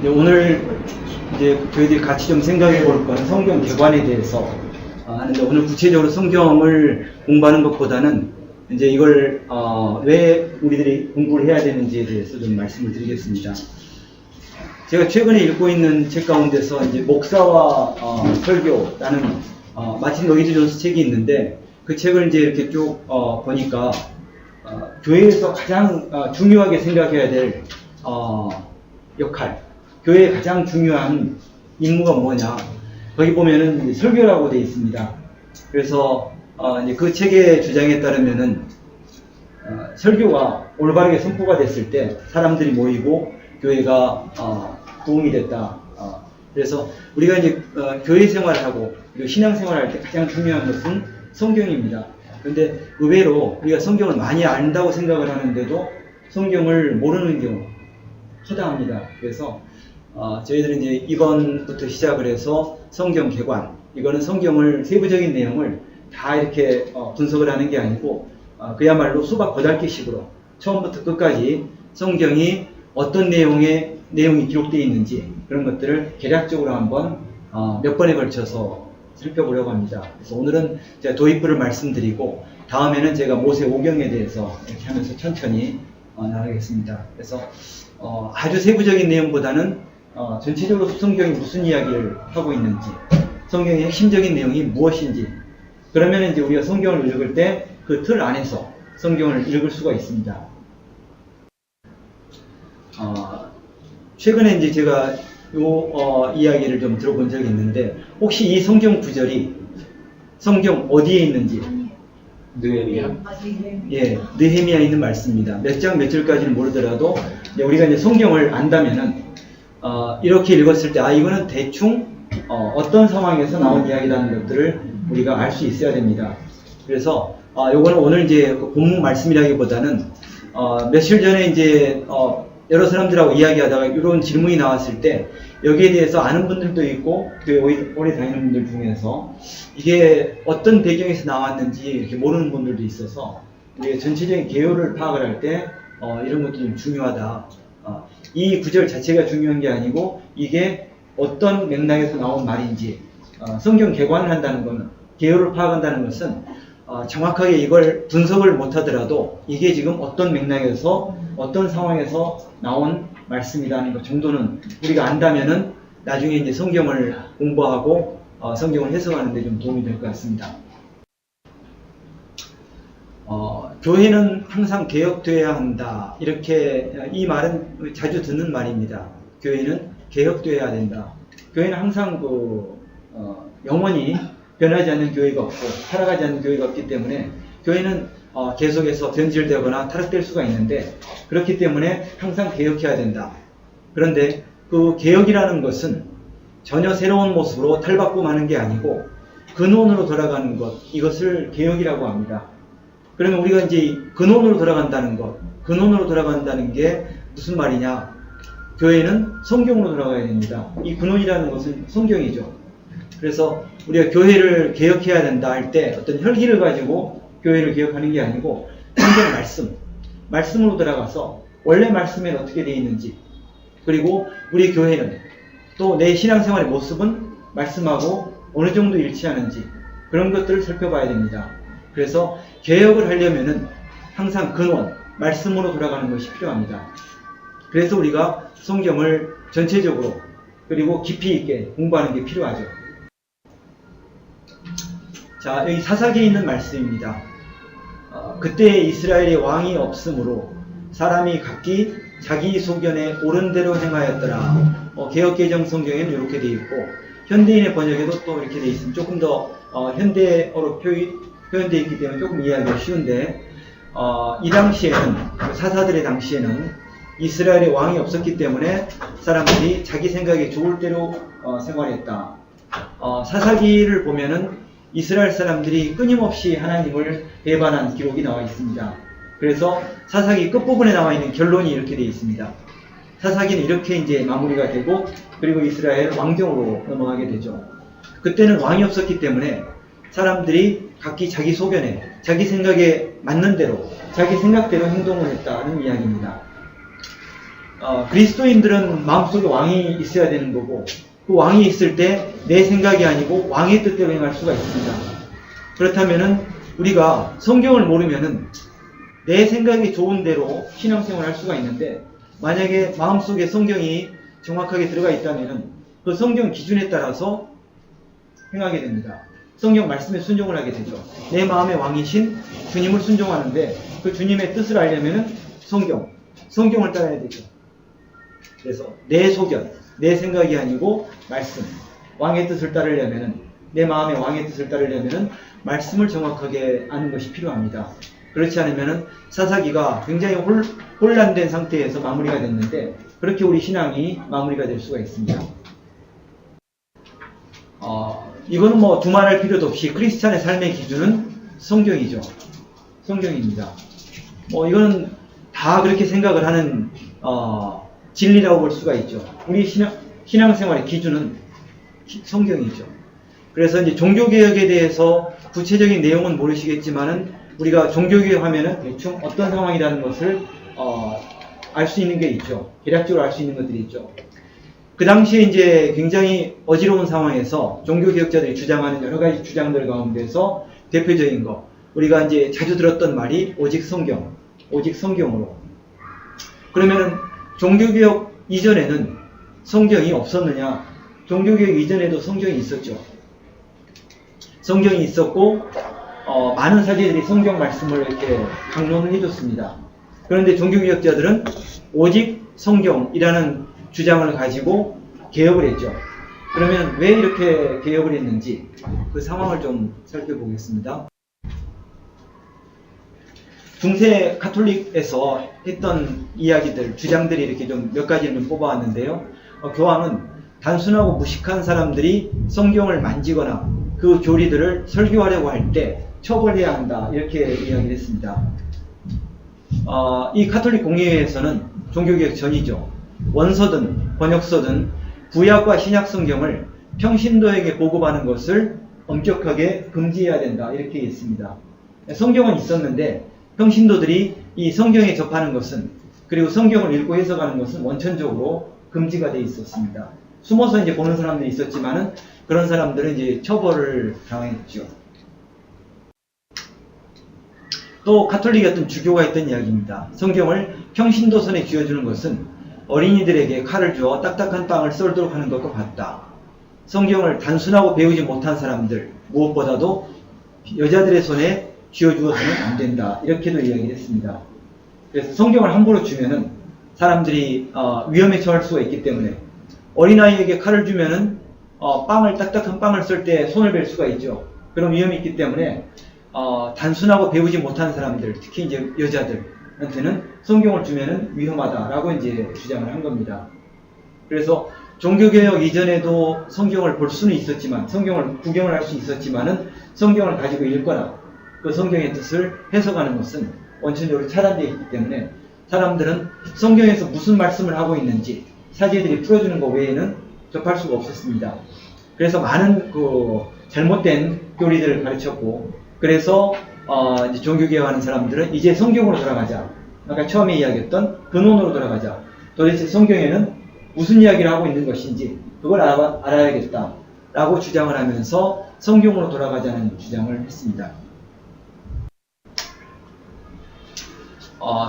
오늘 이제 저희들이 같이 좀 생각해 볼 건 성경 개관에 대해서 하는데, 오늘 구체적으로 성경을 공부하는 것보다는 이제 이걸 왜 우리들이 공부를 해야 되는지에 대해서 좀 말씀을 드리겠습니다. 제가 최근에 읽고 있는 책 가운데서 이제 목사와 설교라는 마틴 로이드 존스 책이 있는데, 그 책을 이제 이렇게 쭉 보니까 교회에서 가장 중요하게 생각해야 될 역할, 교회의 가장 중요한 임무가 뭐냐, 거기 보면은 이제 설교라고 되어 있습니다. 그래서 이제 그 책의 주장에 따르면은 설교가 올바르게 선포가 됐을 때 사람들이 모이고 교회가 도움이 됐다. 그래서 우리가 이제 교회 생활을 하고 그리고 신앙 생활을 할 때 가장 중요한 것은 성경입니다. 그런데 의외로 우리가 성경을 많이 안다고 생각을 하는데도 성경을 모르는 경우 허다합니다. 그래서 저희들은 이제 이번부터 시작을 해서 성경 개관, 이거는 성경을 세부적인 내용을 다 이렇게 분석을 하는 게 아니고 그야말로 수박 고달기식으로 처음부터 끝까지 성경이 어떤 내용이 기록되어 있는지 그런 것들을 개략적으로 한번 몇 번에 걸쳐서 살펴보려고 합니다. 그래서 오늘은 제가 도입부를 말씀드리고 다음에는 제가 모세 오경에 대해서 이렇게 하면서 천천히 나가겠습니다. 그래서 아주 세부적인 내용보다는 전체적으로 성경이 무슨 이야기를 하고 있는지, 성경의 핵심적인 내용이 무엇인지, 그러면 이제 우리가 성경을 읽을 때 그 틀 안에서 성경을 읽을 수가 있습니다. 최근에 이제 제가 이야기를 좀 들어본 적이 있는데, 혹시 이 성경 구절이 성경 어디에 있는지? 느헤미야. 예, 느헤미야에 있는 말씀입니다. 몇 장 몇 절까지는 모르더라도 우리가 이제 성경을 안다면은 이렇게 읽었을 때 이거는 대충 어떤 상황에서 나온 이야기라는 것들을 우리가 알 수 있어야 됩니다. 그래서 요거는 오늘 이제 본문 말씀이라기보다는 며칠 전에 이제 여러 사람들하고 이야기하다가 이런 질문이 나왔을 때 여기에 대해서 아는 분들도 있고 교회 오래 다니는 분들 중에서 이게 어떤 배경에서 나왔는지 이렇게 모르는 분들도 있어서 우리가 전체적인 개요를 파악을 할 때 이런 것도 좀 중요하다. 이 구절 자체가 중요한 게 아니고 이게 어떤 맥락에서 나온 말인지, 성경 개관을 한다는 것은, 개요를 파악한다는 것은 정확하게 이걸 분석을 못하더라도 이게 지금 어떤 맥락에서 어떤 상황에서 나온 말씀이라는 것 정도는 우리가 안다면은 나중에 이제 성경을 공부하고 성경을 해석하는 데 좀 도움이 될 것 같습니다. 교회는 항상 개혁되어야 한다. 이렇게 이 말은 자주 듣는 말입니다. 교회는 개혁되어야 된다. 교회는 항상 영원히 변하지 않는 교회가 없고 살아가지 않는 교회가 없기 때문에 교회는 계속해서 변질되거나 타락될 수가 있는데, 그렇기 때문에 항상 개혁해야 된다. 그런데 그 개혁이라는 것은 전혀 새로운 모습으로 탈바꿈 하는 게 아니고 근원으로 돌아가는 것, 이것을 개혁이라고 합니다. 그러면 우리가 이제 근원으로 돌아간다는 것, 근원으로 돌아간다는 게 무슨 말이냐? 교회는 성경으로 돌아가야 됩니다. 이 근원이라는 것은 성경이죠. 그래서 우리가 교회를 개혁해야 된다 할 때 어떤 혈기를 가지고 교회를 개혁하는 게 아니고 성경 말씀으로 돌아가서 원래 말씀에는 어떻게 되어 있는지, 그리고 우리 교회는 또 내 신앙생활의 모습은 말씀하고 어느 정도 일치하는지 그런 것들을 살펴봐야 됩니다. 그래서 개혁을 하려면은 항상 근원, 말씀으로 돌아가는 것이 필요합니다. 그래서 우리가 성경을 전체적으로 그리고 깊이 있게 공부하는 게 필요하죠. 자, 여기 사사기에 있는 말씀입니다. 그때 이스라엘에 왕이 없으므로 사람이 각기 자기 소견에 옳은 대로 행하였더라. 개역개정 성경에는 이렇게 되어 있고 현대인의 번역에도 또 이렇게 되어 있습니다. 조금 더 현대어로 표현되어 있기 때문에 조금 이해하기가 쉬운데, 이 당시에는, 사사들의 당시에는 이스라엘에 왕이 없었기 때문에 사람들이 자기 생각에 좋을 대로 생활했다. 사사기를 보면은 이스라엘 사람들이 끊임없이 하나님을 배반한 기록이 나와 있습니다. 그래서 사사기 끝부분에 나와 있는 결론이 이렇게 되어 있습니다. 사사기는 이렇게 이제 마무리가 되고, 그리고 이스라엘 왕정으로 넘어가게 되죠. 그때는 왕이 없었기 때문에 사람들이 각기 자기 소견에, 자기 생각에 맞는 대로, 자기 생각대로 행동을 했다는 이야기입니다. 그리스도인들은 마음속에 왕이 있어야 되는 거고, 그 왕이 있을 때 내 생각이 아니고 왕의 뜻대로 행할 수가 있습니다. 그렇다면은 우리가 성경을 모르면은 내 생각이 좋은 대로 신앙생활을 할 수가 있는데, 만약에 마음속에 성경이 정확하게 들어가 있다면은 그 성경 기준에 따라서 행하게 됩니다. 성경 말씀에 순종을 하게 되죠. 내 마음의 왕이신 주님을 순종하는데, 그 주님의 뜻을 알려면은 성경을 따라야 되죠. 그래서 내 소견, 내 생각이 아니고 말씀, 왕의 뜻을 따르려면은, 내 마음의 왕의 뜻을 따르려면은 말씀을 정확하게 아는 것이 필요합니다. 그렇지 않으면은 사사기가 굉장히 혼란된 상태에서 마무리가 됐는데, 그렇게 우리 신앙이 마무리가 될 수가 있습니다. 이거는 뭐 두말할 필요도 없이 크리스찬의 삶의 기준은 성경이죠. 성경입니다. 이거는 다 그렇게 생각을 하는 진리라고 볼 수가 있죠. 우리 신앙생활의 기준은 성경이죠. 그래서 이제 종교개혁에 대해서 구체적인 내용은 모르시겠지만은, 우리가 종교개혁 하면은 대충 어떤 상황이라는 것을 알 수 있는 게 있죠. 대략적으로 알 수 있는 것들이 있죠. 그 당시에 이제 굉장히 어지러운 상황에서 종교개혁자들이 주장하는 여러 가지 주장들 가운데서 대표적인 거, 우리가 이제 자주 들었던 말이 오직 성경으로. 그러면은 종교개혁 이전에는 성경이 없었느냐? 종교개혁 이전에도 성경이 있었죠. 성경이 있었고, 많은 사제들이 성경 말씀을 이렇게 강론을 해줬습니다. 그런데 종교개혁자들은 오직 성경이라는 주장을 가지고 개혁을 했죠. 그러면 왜 이렇게 개혁을 했는지 그 상황을 좀 살펴보겠습니다. 중세 가톨릭에서 했던 이야기들, 주장들이 이렇게 좀 몇 가지를 좀 뽑아왔는데요. 교황은 단순하고 무식한 사람들이 성경을 만지거나 그 교리들을 설교하려고 할 때 처벌해야 한다, 이렇게 이야기를 했습니다. 이 가톨릭 공회에서는 종교개혁 전이죠. 원서든 번역서든 구약과 신약 성경을 평신도에게 보급하는 것을 엄격하게 금지해야 된다, 이렇게 했습니다. 성경은 있었는데 평신도들이 이 성경에 접하는 것은, 그리고 성경을 읽고 해석하는 것은 원천적으로 금지가 되어 있었습니다. 숨어서 이제 보는 사람들이 있었지만은 그런 사람들은 이제 처벌을 당했죠. 또 가톨릭이었던 주교가 했던 이야기입니다. 성경을 평신도 손에 쥐어주는 것은 어린이들에게 칼을 주어 딱딱한 빵을 썰도록 하는 것과 같다. 성경을 단순하고 배우지 못한 사람들, 무엇보다도 여자들의 손에 쥐어주어서는 안 된다, 이렇게도 이야기를 했습니다. 그래서 성경을 함부로 주면은 사람들이 위험에 처할 수가 있기 때문에, 어린아이에게 칼을 주면은 딱딱한 빵을 썰 때 손을 벨 수가 있죠. 그런 위험이 있기 때문에 단순하고 배우지 못한 사람들, 특히 이제 여자들한테는 성경을 주면은 위험하다라고 이제 주장을 한 겁니다. 그래서 종교개혁 이전에도 성경을 볼 수는 있었지만, 성경을 구경을 할 수 있었지만은 성경을 가지고 읽거나 그 성경의 뜻을 해석하는 것은 원천적으로 차단되어 있기 때문에 사람들은 성경에서 무슨 말씀을 하고 있는지 사제들이 풀어주는 것 외에는 접할 수가 없었습니다. 그래서 많은 잘못된 교리들을 가르쳤고, 그래서 이제 종교개혁하는 사람들은 이제 성경으로 돌아가자, 아까 처음에 이야기했던 근원으로 돌아가자, 도대체 성경에는 무슨 이야기를 하고 있는 것인지 그걸 알아야겠다 라고 주장을 하면서 성경으로 돌아가자는 주장을 했습니다.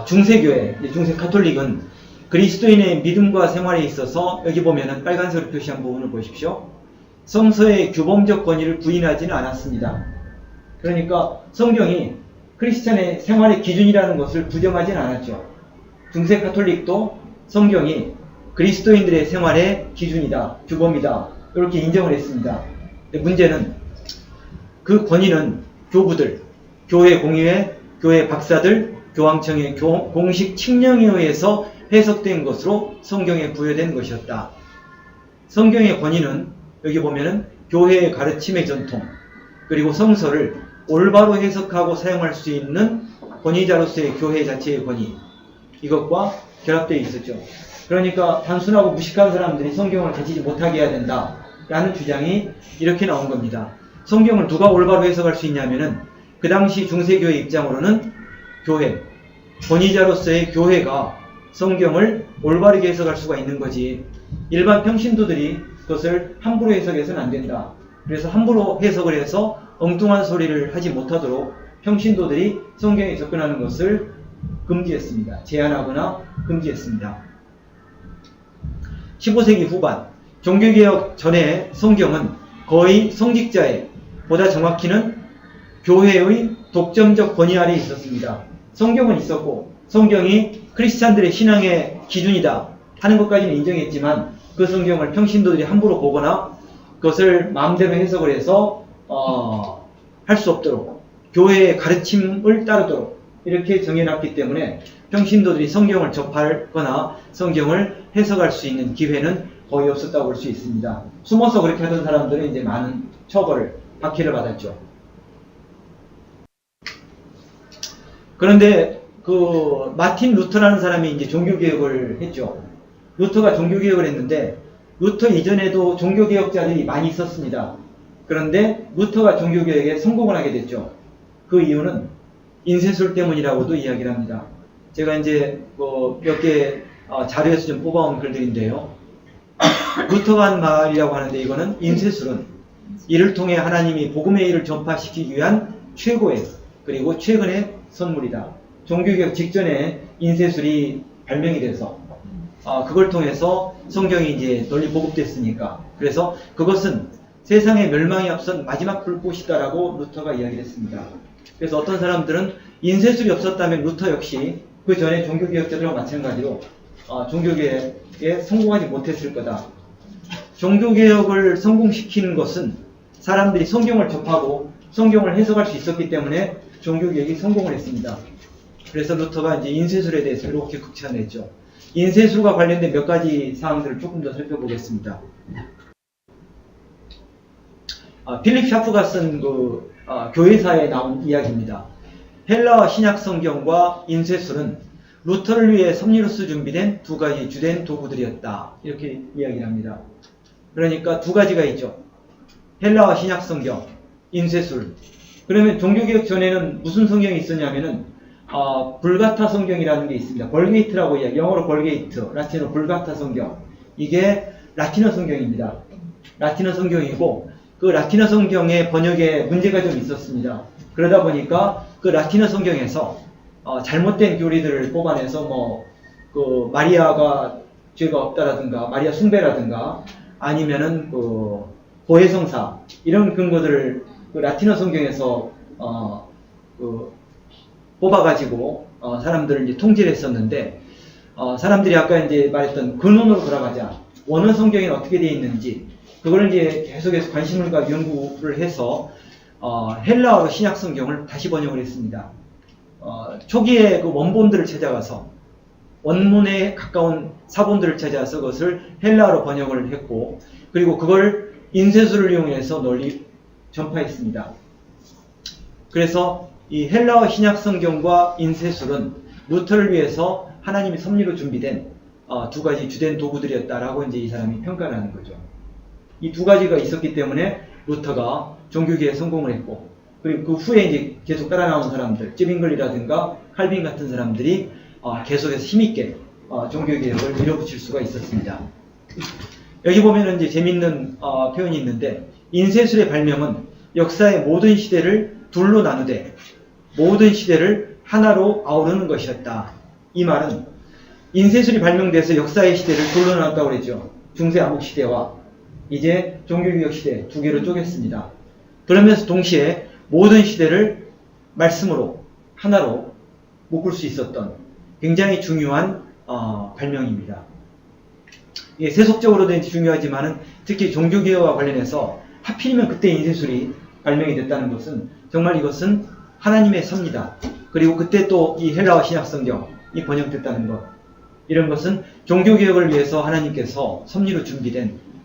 중세교회, 중세 가톨릭은 그리스도인의 믿음과 생활에 있어서, 여기 보면은 빨간색으로 표시한 부분을 보십시오. 성서의 규범적 권위를 부인하지는 않았습니다. 그러니까 성경이 크리스찬의 생활의 기준이라는 것을 부정하지는 않았죠. 중세 가톨릭도 성경이 그리스도인들의 생활의 기준이다, 규범이다, 이렇게 인정을 했습니다. 근데 문제는 그 권위는 교부들, 교회 공의회, 교회 박사들, 교황청의 공식 칙령에 의해서 해석된 것으로 성경에 부여된 것이었다. 성경의 권위는 여기 보면은 교회의 가르침의 전통, 그리고 성서를 올바로 해석하고 사용할 수 있는 권위자로서의 교회 자체의 권위, 이것과 결합되어 있었죠. 그러니까 단순하고 무식한 사람들이 성경을 가지지 못하게 해야 된다라는 주장이 이렇게 나온 겁니다. 성경을 누가 올바로 해석할 수 있냐면은 그 당시 중세교회 입장으로는 교회, 권위자로서의 교회가 성경을 올바르게 해석할 수가 있는 거지. 일반 평신도들이 그것을 함부로 해석해서는 안 된다. 그래서 함부로 해석을 해서 엉뚱한 소리를 하지 못하도록 평신도들이 성경에 접근하는 것을 금지했습니다. 제한하거나 금지했습니다. 15세기 후반 종교개혁 전에 성경은 거의 성직자의, 보다 정확히는 교회의 독점적 권위 아래에 있었습니다. 성경은 있었고 성경이 크리스찬들의 신앙의 기준이다 하는 것까지는 인정했지만 그 성경을 평신도들이 함부로 보거나 그것을 마음대로 해석을 해서 할 수 없도록 교회의 가르침을 따르도록 이렇게 정해놨기 때문에 평신도들이 성경을 접하거나 성경을 해석할 수 있는 기회는 거의 없었다고 볼 수 있습니다. 숨어서 그렇게 하던 사람들은 이제 많은 처벌을, 박해를 받았죠. 그런데 그 마틴 루터라는 사람이 이제 종교개혁을 했죠. 루터가 종교개혁을 했는데 루터 이전에도 종교개혁자들이 많이 있었습니다. 그런데 루터가 종교개혁에 성공을 하게 됐죠. 그 이유는 인쇄술 때문이라고도 이야기를 합니다. 제가 이제 몇 개 자료에서 좀 뽑아온 글들인데요. 루터가 한 말이라고 하는데 이거는 인쇄술은 이를 통해 하나님이 복음의 일을 전파시키기 위한 최고의 그리고 최근의 선물이다. 종교개혁 직전에 인쇄술이 발명이 돼서 그걸 통해서 성경이 이제 널리 보급됐으니까 그래서 그것은 세상의 멸망에 앞선 마지막 불꽃이다라고 루터가 이야기를 했습니다. 그래서 어떤 사람들은 인쇄술이 없었다면 루터 역시 그 전에 종교개혁자들과 마찬가지로 종교개혁에 성공하지 못했을 거다. 종교개혁을 성공시키는 것은 사람들이 성경을 접하고 성경을 해석할 수 있었기 때문에 종교개혁이 성공을 했습니다. 그래서 루터가 이제 인쇄술에 대해서 이렇게 극찬을 했죠. 인쇄술과 관련된 몇 가지 사항들을 조금 더 살펴보겠습니다. 필립 샤프가 쓴 교회사에 나온 이야기입니다. 헬라어 신약 성경과 인쇄술은 루터를 위해 섭리로서 준비된 두 가지 주된 도구들이었다. 이렇게 이야기를 합니다. 그러니까 두 가지가 있죠. 헬라어 신약 성경, 인쇄술. 그러면 종교개혁 전에는 무슨 성경이 있었냐면은 불가타 성경이라는 게 있습니다. 벌게이트라고 이야기, 영어로 벌게이트, 라틴어로 불가타 성경. 이게 라틴어 성경입니다. 라틴어 성경이고 그 라틴어 성경의 번역에 문제가 좀 있었습니다. 그러다 보니까 그 라틴어 성경에서 잘못된 교리들을 뽑아내서 마리아가 죄가 없다라든가 마리아 숭배라든가 아니면은 고해성사 이런 근거들을 그 라틴어 성경에서 뽑아가지고 사람들을 이제 통제를 했었는데 사람들이 아까 이제 말했던 근원으로 돌아가자. 원어 성경에는 어떻게 되어 있는지 그걸 이제 계속해서 관심을 갖고 연구를 해서 헬라어로 신약 성경을 다시 번역을 했습니다. 초기에 그 원본들을 찾아가서 원문에 가까운 사본들을 찾아서 그것을 헬라어로 번역을 했고 그리고 그걸 인쇄술을 이용해서 널리 전파했습니다. 그래서 이 헬라어 신약 성경과 인쇄술은 루터를 위해서 하나님의 섭리로 준비된 두 가지 주된 도구들이었다라고 이제 이 사람이 평가를 하는 거죠. 이 두 가지가 있었기 때문에 루터가 종교개혁에 성공을 했고 그리고 그 후에 이제 계속 따라 나온 사람들, 찌빙글리라든가 칼빈 같은 사람들이 계속해서 힘있게 종교개혁을 밀어붙일 수가 있었습니다. 여기 보면은 이제 재밌는 표현이 있는데 인쇄술의 발명은 역사의 모든 시대를 둘로 나누되 모든 시대를 하나로 아우르는 것이었다. 이 말은 인쇄술이 발명돼서 역사의 시대를 둘로 나눴다고 그랬죠. 중세 암흑 시대와 이제 종교개혁 시대 두 개로 쪼갰습니다. 그러면서 동시에 모든 시대를 말씀으로 하나로 묶을 수 있었던 굉장히 중요한 발명입니다. 이게 세속적으로도 중요하지만은 특히 종교개혁과 관련해서 하필이면 그때 인쇄술이 발명이 됐다는 것은 정말 이것은 하나님의 섭리다. 그리고 그때 또 이 헬라어 신약 성경이 번역됐다는 것. 이런 것은 종교개혁을 위해서 하나님께서 섭리로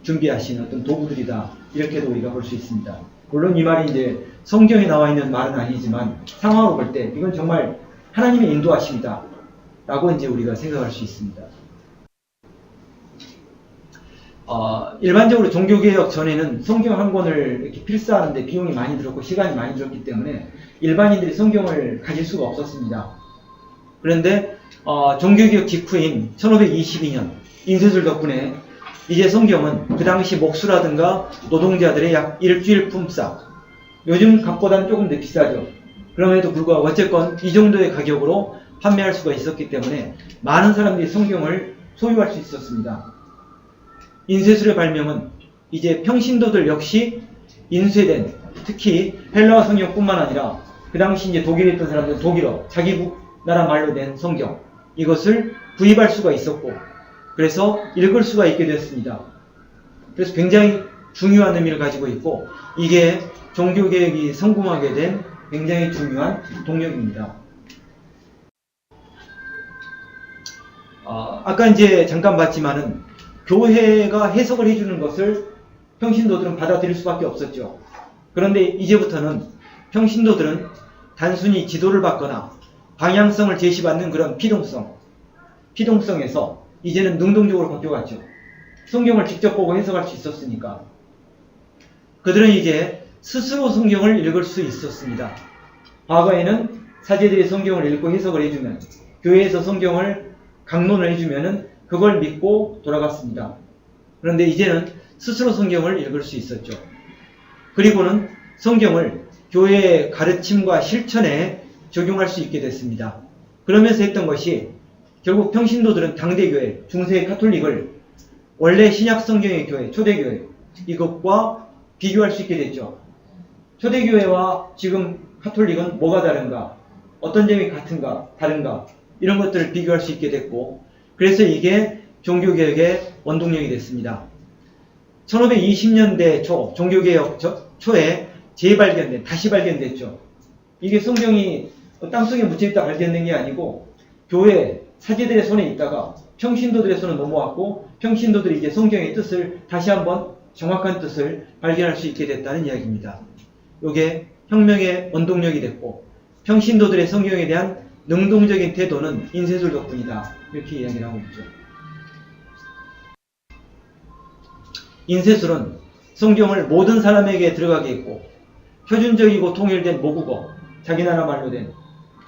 준비하신 어떤 도구들이다. 이렇게도 우리가 볼 수 있습니다. 물론 이 말이 이제 성경에 나와 있는 말은 아니지만 상황으로 볼 때 이건 정말 하나님의 인도하심이다. 라고 이제 우리가 생각할 수 있습니다. 일반적으로 종교개혁 전에는 성경 한 권을 이렇게 필사하는데 비용이 많이 들었고 시간이 많이 들었기 때문에 일반인들이 성경을 가질 수가 없었습니다. 그런데 종교개혁 직후인 1522년 인쇄술 덕분에 이제 성경은 그 당시 목수라든가 노동자들의 약 일주일 품삯, 요즘 값보다는 조금 더 비싸죠. 그럼에도 불구하고 어쨌건 이 정도의 가격으로 판매할 수가 있었기 때문에 많은 사람들이 성경을 소유할 수 있었습니다. 인쇄술의 발명은 이제 평신도들 역시 인쇄된, 특히 헬라어 성경뿐만 아니라 그 당시 이제 독일에 있던 사람들은 독일어, 자기 나라 말로 된 성경, 이것을 구입할 수가 있었고, 그래서 읽을 수가 있게 됐습니다. 그래서 굉장히 중요한 의미를 가지고 있고, 이게 종교개혁이 성공하게 된 굉장히 중요한 동력입니다. 아까 이제 잠깐 봤지만은 교회가 해석을 해주는 것을 평신도들은 받아들일 수밖에 없었죠. 그런데 이제부터는 평신도들은 단순히 지도를 받거나 방향성을 제시받는 그런 피동성에서 이제는 능동적으로 바뀌어갔죠. 성경을 직접 보고 해석할 수 있었으니까. 그들은 이제 스스로 성경을 읽을 수 있었습니다. 과거에는 사제들이 성경을 읽고 해석을 해주면, 교회에서 성경을 강론을 해주면은 그걸 믿고 돌아갔습니다. 그런데 이제는 스스로 성경을 읽을 수 있었죠. 그리고는 성경을 교회의 가르침과 실천에 적용할 수 있게 됐습니다. 그러면서 했던 것이 결국 평신도들은 당대교회, 중세 가톨릭을 원래 신약 성경의 교회, 초대교회, 이것과 비교할 수 있게 됐죠. 초대교회와 지금 가톨릭은 뭐가 다른가? 어떤 점이 같은가? 다른가? 이런 것들을 비교할 수 있게 됐고, 그래서 이게 종교개혁의 원동력이 됐습니다. 1520년대 초, 종교개혁 초에 다시 발견됐죠. 이게 성경이 땅속에 묻혀있다 발견된 게 아니고 교회, 사제들의 손에 있다가 평신도들의 손에 넘어왔고, 평신도들이 이제 성경의 뜻을 다시 한번 정확한 뜻을 발견할 수 있게 됐다는 이야기입니다. 이게 혁명의 원동력이 됐고, 평신도들의 성경에 대한 능동적인 태도는 인쇄술 덕분이다, 이렇게 이야기를 하고 있죠. 인쇄술은 성경을 모든 사람에게 들어가게 했고, 표준적이고 통일된 모국어, 자기 나라 말로 된,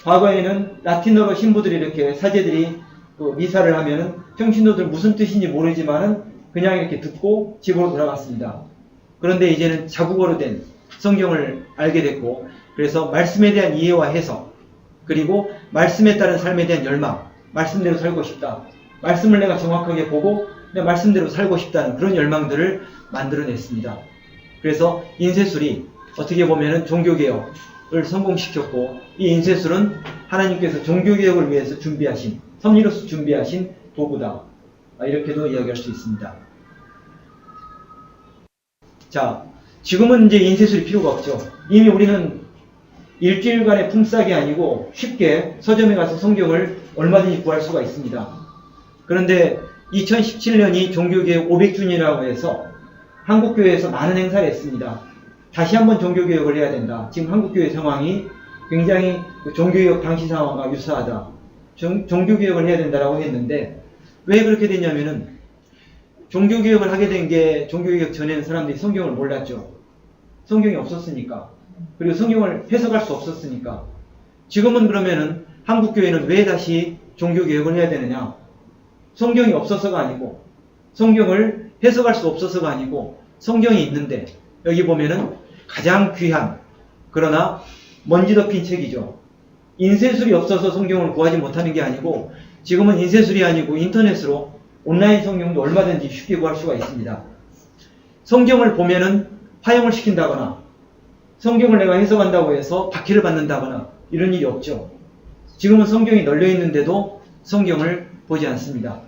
과거에는 라틴어로 신부들이 이렇게 사제들이 미사를 하면은 평신도들 무슨 뜻인지 모르지만은 그냥 이렇게 듣고 집으로 돌아갔습니다. 그런데 이제는 자국어로 된 성경을 알게 됐고, 그래서 말씀에 대한 이해와 해석, 그리고 말씀에 따른 삶에 대한 열망, 말씀대로 살고 싶다, 말씀을 내가 정확하게 보고 내 말씀대로 살고 싶다는 그런 열망들을 만들어냈습니다. 그래서 인쇄술이 어떻게 보면은 종교개혁을 성공시켰고, 이 인쇄술은 하나님께서 종교개혁을 위해서 준비하신, 섭리로서 준비하신 도구다, 이렇게도 이야기할 수 있습니다. 자, 지금은 이제 인쇄술이 필요가 없죠. 이미 우리는 일주일간의 품삯이 아니고 쉽게 서점에 가서 성경을 얼마든지 구할 수가 있습니다. 그런데 2017년이 종교개혁 500주년이라고 해서 한국교회에서 많은 행사를 했습니다. 다시 한번 종교개혁을 해야 된다. 지금 한국교회 상황이 굉장히 종교개혁 당시 상황과 유사하다. 종교개혁을 해야 된다라고 했는데, 왜 그렇게 됐냐면은 종교개혁을 하게 된 게 종교개혁 전에는 사람들이 성경을 몰랐죠. 성경이 없었으니까. 그리고 성경을 해석할 수 없었으니까. 지금은 그러면은 한국교회는 왜 다시 종교개혁을 해야 되느냐? 성경이 없어서가 아니고, 성경을 해석할 수 없어서가 아니고, 성경이 있는데, 여기 보면은 가장 귀한, 그러나 먼지 덮인 책이죠. 인쇄술이 없어서 성경을 구하지 못하는 게 아니고, 지금은 인쇄술이 아니고 인터넷으로 온라인 성경도 얼마든지 쉽게 구할 수가 있습니다. 성경을 보면은 파형을 시킨다거나, 성경을 내가 해석한다고 해서 박해를 받는다거나 이런 일이 없죠. 지금은 성경이 널려 있는데도 성경을 보지 않습니다.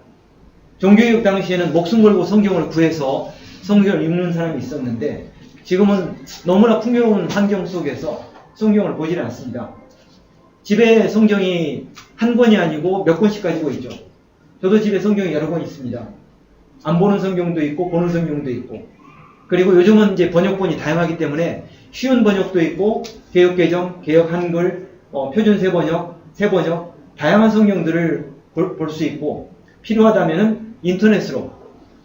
종교개혁 당시에는 목숨 걸고 성경을 구해서 성경을 읽는 사람이 있었는데, 지금은 너무나 풍요로운 환경 속에서 성경을 보지는 않습니다. 집에 성경이 한 권이 아니고 몇 권씩 가지고 있죠. 저도 집에 성경이 여러 권 있습니다. 안 보는 성경도 있고 보는 성경도 있고, 그리고 요즘은 이제 번역본이 다양하기 때문에 쉬운 번역도 있고, 개역개정, 개역 한글, 표준 세번역, 다양한 성경들을 볼 수 있고, 필요하다면은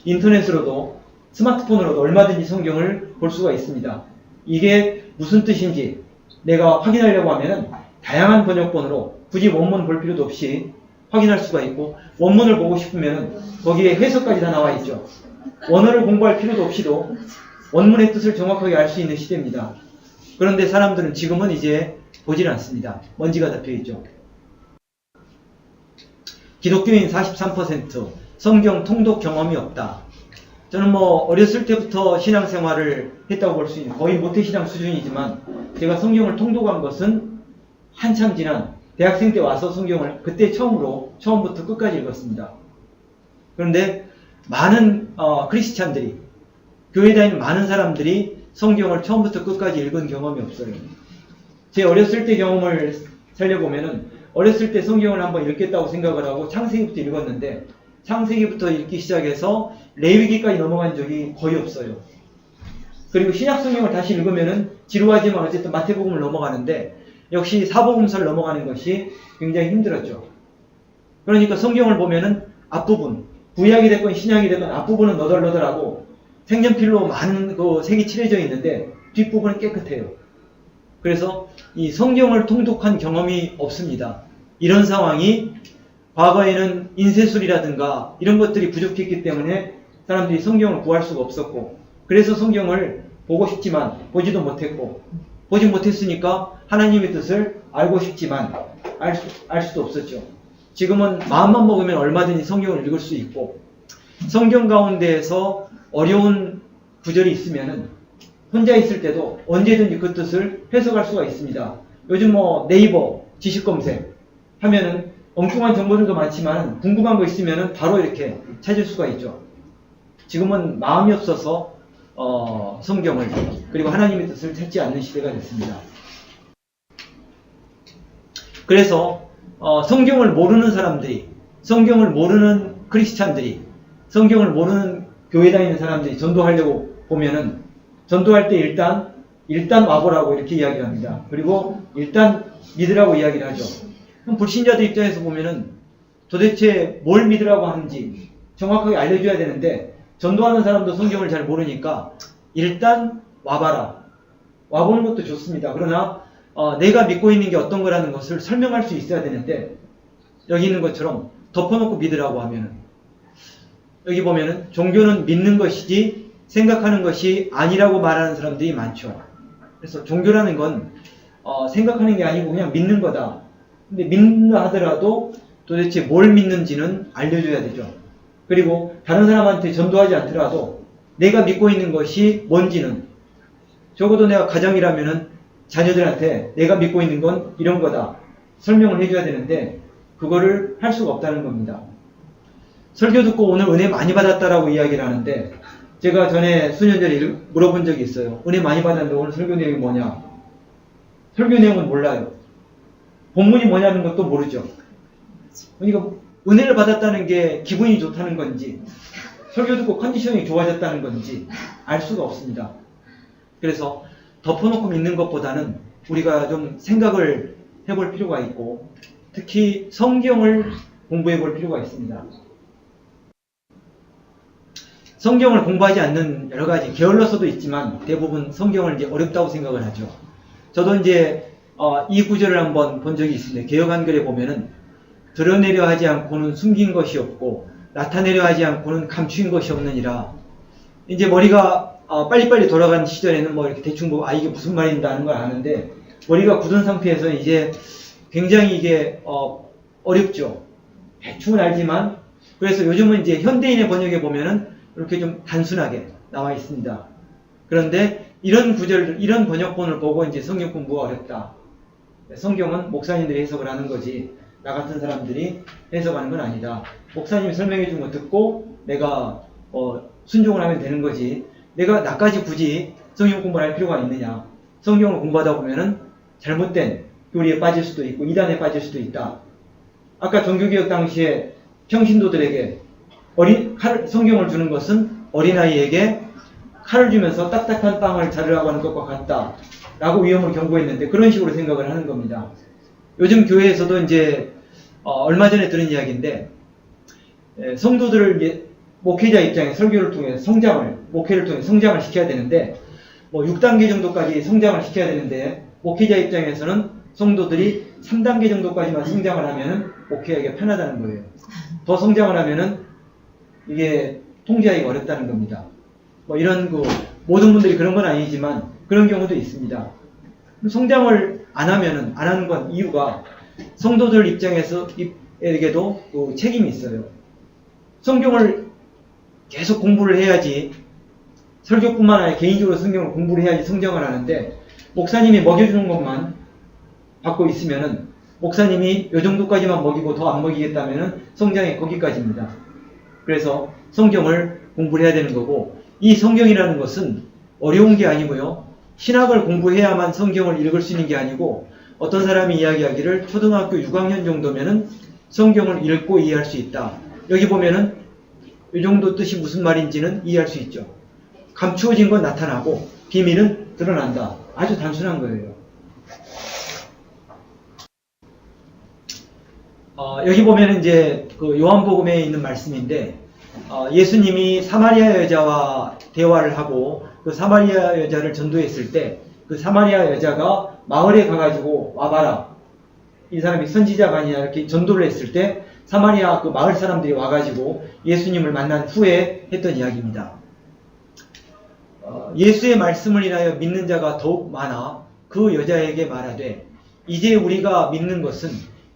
인터넷으로도 스마트폰으로도 얼마든지 성경을 볼 수가 있습니다. 이게 무슨 뜻인지 내가 확인하려고 하면은 다양한 번역본으로 굳이 원문 볼 필요도 없이 확인할 수가 있고, 원문을 보고 싶으면 거기에 해석까지 다 나와 있죠. 원어를 공부할 필요도 없이도 원문의 뜻을 정확하게 알 수 있는 시대입니다. 그런데 사람들은 지금은 이제 보질 않습니다. 먼지가 덮여 있죠. 기독교인 43% 성경 통독 경험이 없다. 저는 뭐 어렸을 때부터 신앙생활을 했다고 볼 수 있는 거의 모태신앙 수준이지만, 제가 성경을 통독한 것은 한참 지난 대학생 때 와서 성경을 그때 처음부터 끝까지 읽었습니다. 그런데 많은 크리스찬들이, 교회 다니는 많은 사람들이 성경을 처음부터 끝까지 읽은 경험이 없어요. 제 어렸을 때 경험을 살려보면은, 어렸을 때 성경을 한번 읽겠다고 생각을 하고 창세기부터 읽었는데, 창세기부터 읽기 시작해서 레위기까지 넘어간 적이 거의 없어요. 그리고 신약 성경을 다시 읽으면은 지루하지만 어쨌든 마태복음을 넘어가는데, 역시 사복음서를 넘어가는 것이 굉장히 힘들었죠. 그러니까 성경을 보면은 앞부분, 구약이 됐건 신약이 됐건 앞부분은 너덜너덜하고 색연필로 많은 그 색이 칠해져 있는데 뒷부분은 깨끗해요. 그래서 이 성경을 통독한 경험이 없습니다. 이런 상황이 과거에는 인쇄술이라든가 이런 것들이 부족했기 때문에 사람들이 성경을 구할 수가 없었고, 그래서 성경을 보고 싶지만 보지도 못했고, 보지 못했으니까 하나님의 뜻을 알고 싶지만 알 수도 없었죠. 지금은 마음만 먹으면 얼마든지 성경을 읽을 수 있고, 성경 가운데에서 어려운 구절이 있으면은 혼자 있을 때도 언제든지 그 뜻을 해석할 수가 있습니다. 요즘 뭐 네이버 지식 검색 하면은 엉뚱한 정보들도 많지만 궁금한 거 있으면은 바로 이렇게 찾을 수가 있죠. 지금은 마음이 없어서 성경을, 그리고 하나님의 뜻을 찾지 않는 시대가 됐습니다. 그래서 성경을 모르는 사람들이, 성경을 모르는 크리스찬들이, 성경을 모르는 교회 다니는 사람들이 전도하려고 보면은, 전도할 때 일단 와보라고 이렇게 이야기를 합니다. 그리고 일단 믿으라고 이야기를 하죠. 그럼 불신자들 입장에서 보면은 도대체 뭘 믿으라고 하는지 정확하게 알려줘야 되는데, 전도하는 사람도 성경을 잘 모르니까 일단 와봐라. 와보는 것도 좋습니다. 그러나 내가 믿고 있는 게 어떤 거라는 것을 설명할 수 있어야 되는데, 여기 있는 것처럼 덮어놓고 믿으라고 하면은, 여기 보면은 종교는 믿는 것이지 생각하는 것이 아니라고 말하는 사람들이 많죠. 그래서 종교라는 건 생각하는 게 아니고 그냥 믿는 거다. 근데 믿는다 하더라도 도대체 뭘 믿는지는 알려줘야 되죠. 그리고 다른 사람한테 전도하지 않더라도 내가 믿고 있는 것이 뭔지는, 적어도 내가 가정이라면은 자녀들한테 내가 믿고 있는 건 이런 거다 설명을 해줘야 되는데, 그거를 할 수가 없다는 겁니다. 설교 듣고 오늘 은혜 많이 받았다라고 이야기를 하는데, 제가 전에 수년 전에 물어본 적이 있어요. 은혜 많이 받았는데 오늘 설교 내용이 뭐냐? 설교 내용은 몰라요. 본문이 뭐냐는 것도 모르죠. 그러니까 은혜를 받았다는 게 기분이 좋다는 건지, 설교 듣고 컨디션이 좋아졌다는 건지 알 수가 없습니다. 그래서 덮어놓고 믿는 것보다는 우리가 좀 생각을 해볼 필요가 있고, 특히 성경을 공부해 볼 필요가 있습니다. 성경을 공부하지 않는 여러 가지 게을러서도 있지만 대부분 성경을 이제 어렵다고 생각을 하죠. 저도 이제 이 구절을 한번 본 적이 있습니다. 개역 한글에 보면은 드러내려 하지 않고는 숨긴 것이 없고 나타내려 하지 않고는 감추인 것이 없느니라. 이제 머리가 빨리빨리 돌아가는 시절에는 뭐 이렇게 대충 보고 이게 무슨 말인다는 걸 아는데, 머리가 굳은 상태에서 이제 굉장히 이게 어렵죠. 대충은 알지만, 그래서 요즘은 이제 현대인의 번역에 보면은 이렇게 좀 단순하게 나와 있습니다. 그런데 이런 구절, 이런 번역본을 보고 이제 성경 공부가 어렵다. 성경은 목사님들이 해석을 하는 거지 나 같은 사람들이 해석하는 건 아니다. 목사님이 설명해 준 거 듣고 내가 순종을 하면 되는 거지, 내가 나까지 굳이 성경 공부를 할 필요가 있느냐. 성경을 공부하다 보면은 잘못된 교리에 빠질 수도 있고 이단에 빠질 수도 있다. 아까 종교개혁 당시에 평신도들에게 성경을 주는 것은 어린아이에게 칼을 주면서 딱딱한 빵을 자르라고 하는 것과 같다 라고 위험을 경고했는데, 그런 식으로 생각을 하는 겁니다. 요즘 교회에서도 이제 얼마 전에 들은 이야기인데, 성도들을 목회자 입장에 설교를 통해 목회를 통해 성장을 시켜야 되는데, 뭐 6단계 정도까지 성장을 시켜야 되는데, 목회자 입장에서는 성도들이 3단계 정도까지만 성장을 하면은 목회하기가 편하다는 거예요. 더 성장을 하면은 이게 통제하기가 어렵다는 겁니다. 뭐 이런 모든 분들이 그런 건 아니지만 그런 경우도 있습니다. 성장을 안 하는 건 이유가 성도들 입장에서에게도 책임이 있어요. 성경을 계속 공부를 해야지, 설교뿐만 아니라 개인적으로 성경을 공부를 해야지 성장을 하는데, 목사님이 먹여주는 것만 받고 있으면은, 목사님이 요 정도까지만 먹이고 더 안 먹이겠다면은 성장이 거기까지입니다. 그래서 성경을 공부를 해야 되는 거고, 이 성경이라는 것은 어려운 게 아니고요, 신학을 공부해야만 성경을 읽을 수 있는 게 아니고, 어떤 사람이 이야기하기를 초등학교 6학년 정도면은 성경을 읽고 이해할 수 있다. 여기 보면은 이 정도 뜻이 무슨 말인지는 이해할 수 있죠. 감추어진 건 나타나고 비밀은 드러난다. 아주 단순한 거예요. 여기 보면은 이제 요한복음에 있는 말씀인데, 예수님이 사마리아 여자와 대화를 하고 그 사마리아 여자를 전도했을 때, 그 사마리아 여자가 마을에 가가지고 와봐라, 이 사람이 선지자가 아니냐 이렇게 전도를 했을 때 사마리아 그 마을 사람들이 와가지고 예수님을 만난 후에 했던 이야기입니다. 예수의 말씀을 인하여 믿는 자가 더욱 많아 그 여자에게 말하되, 이제 우리가 믿는 것은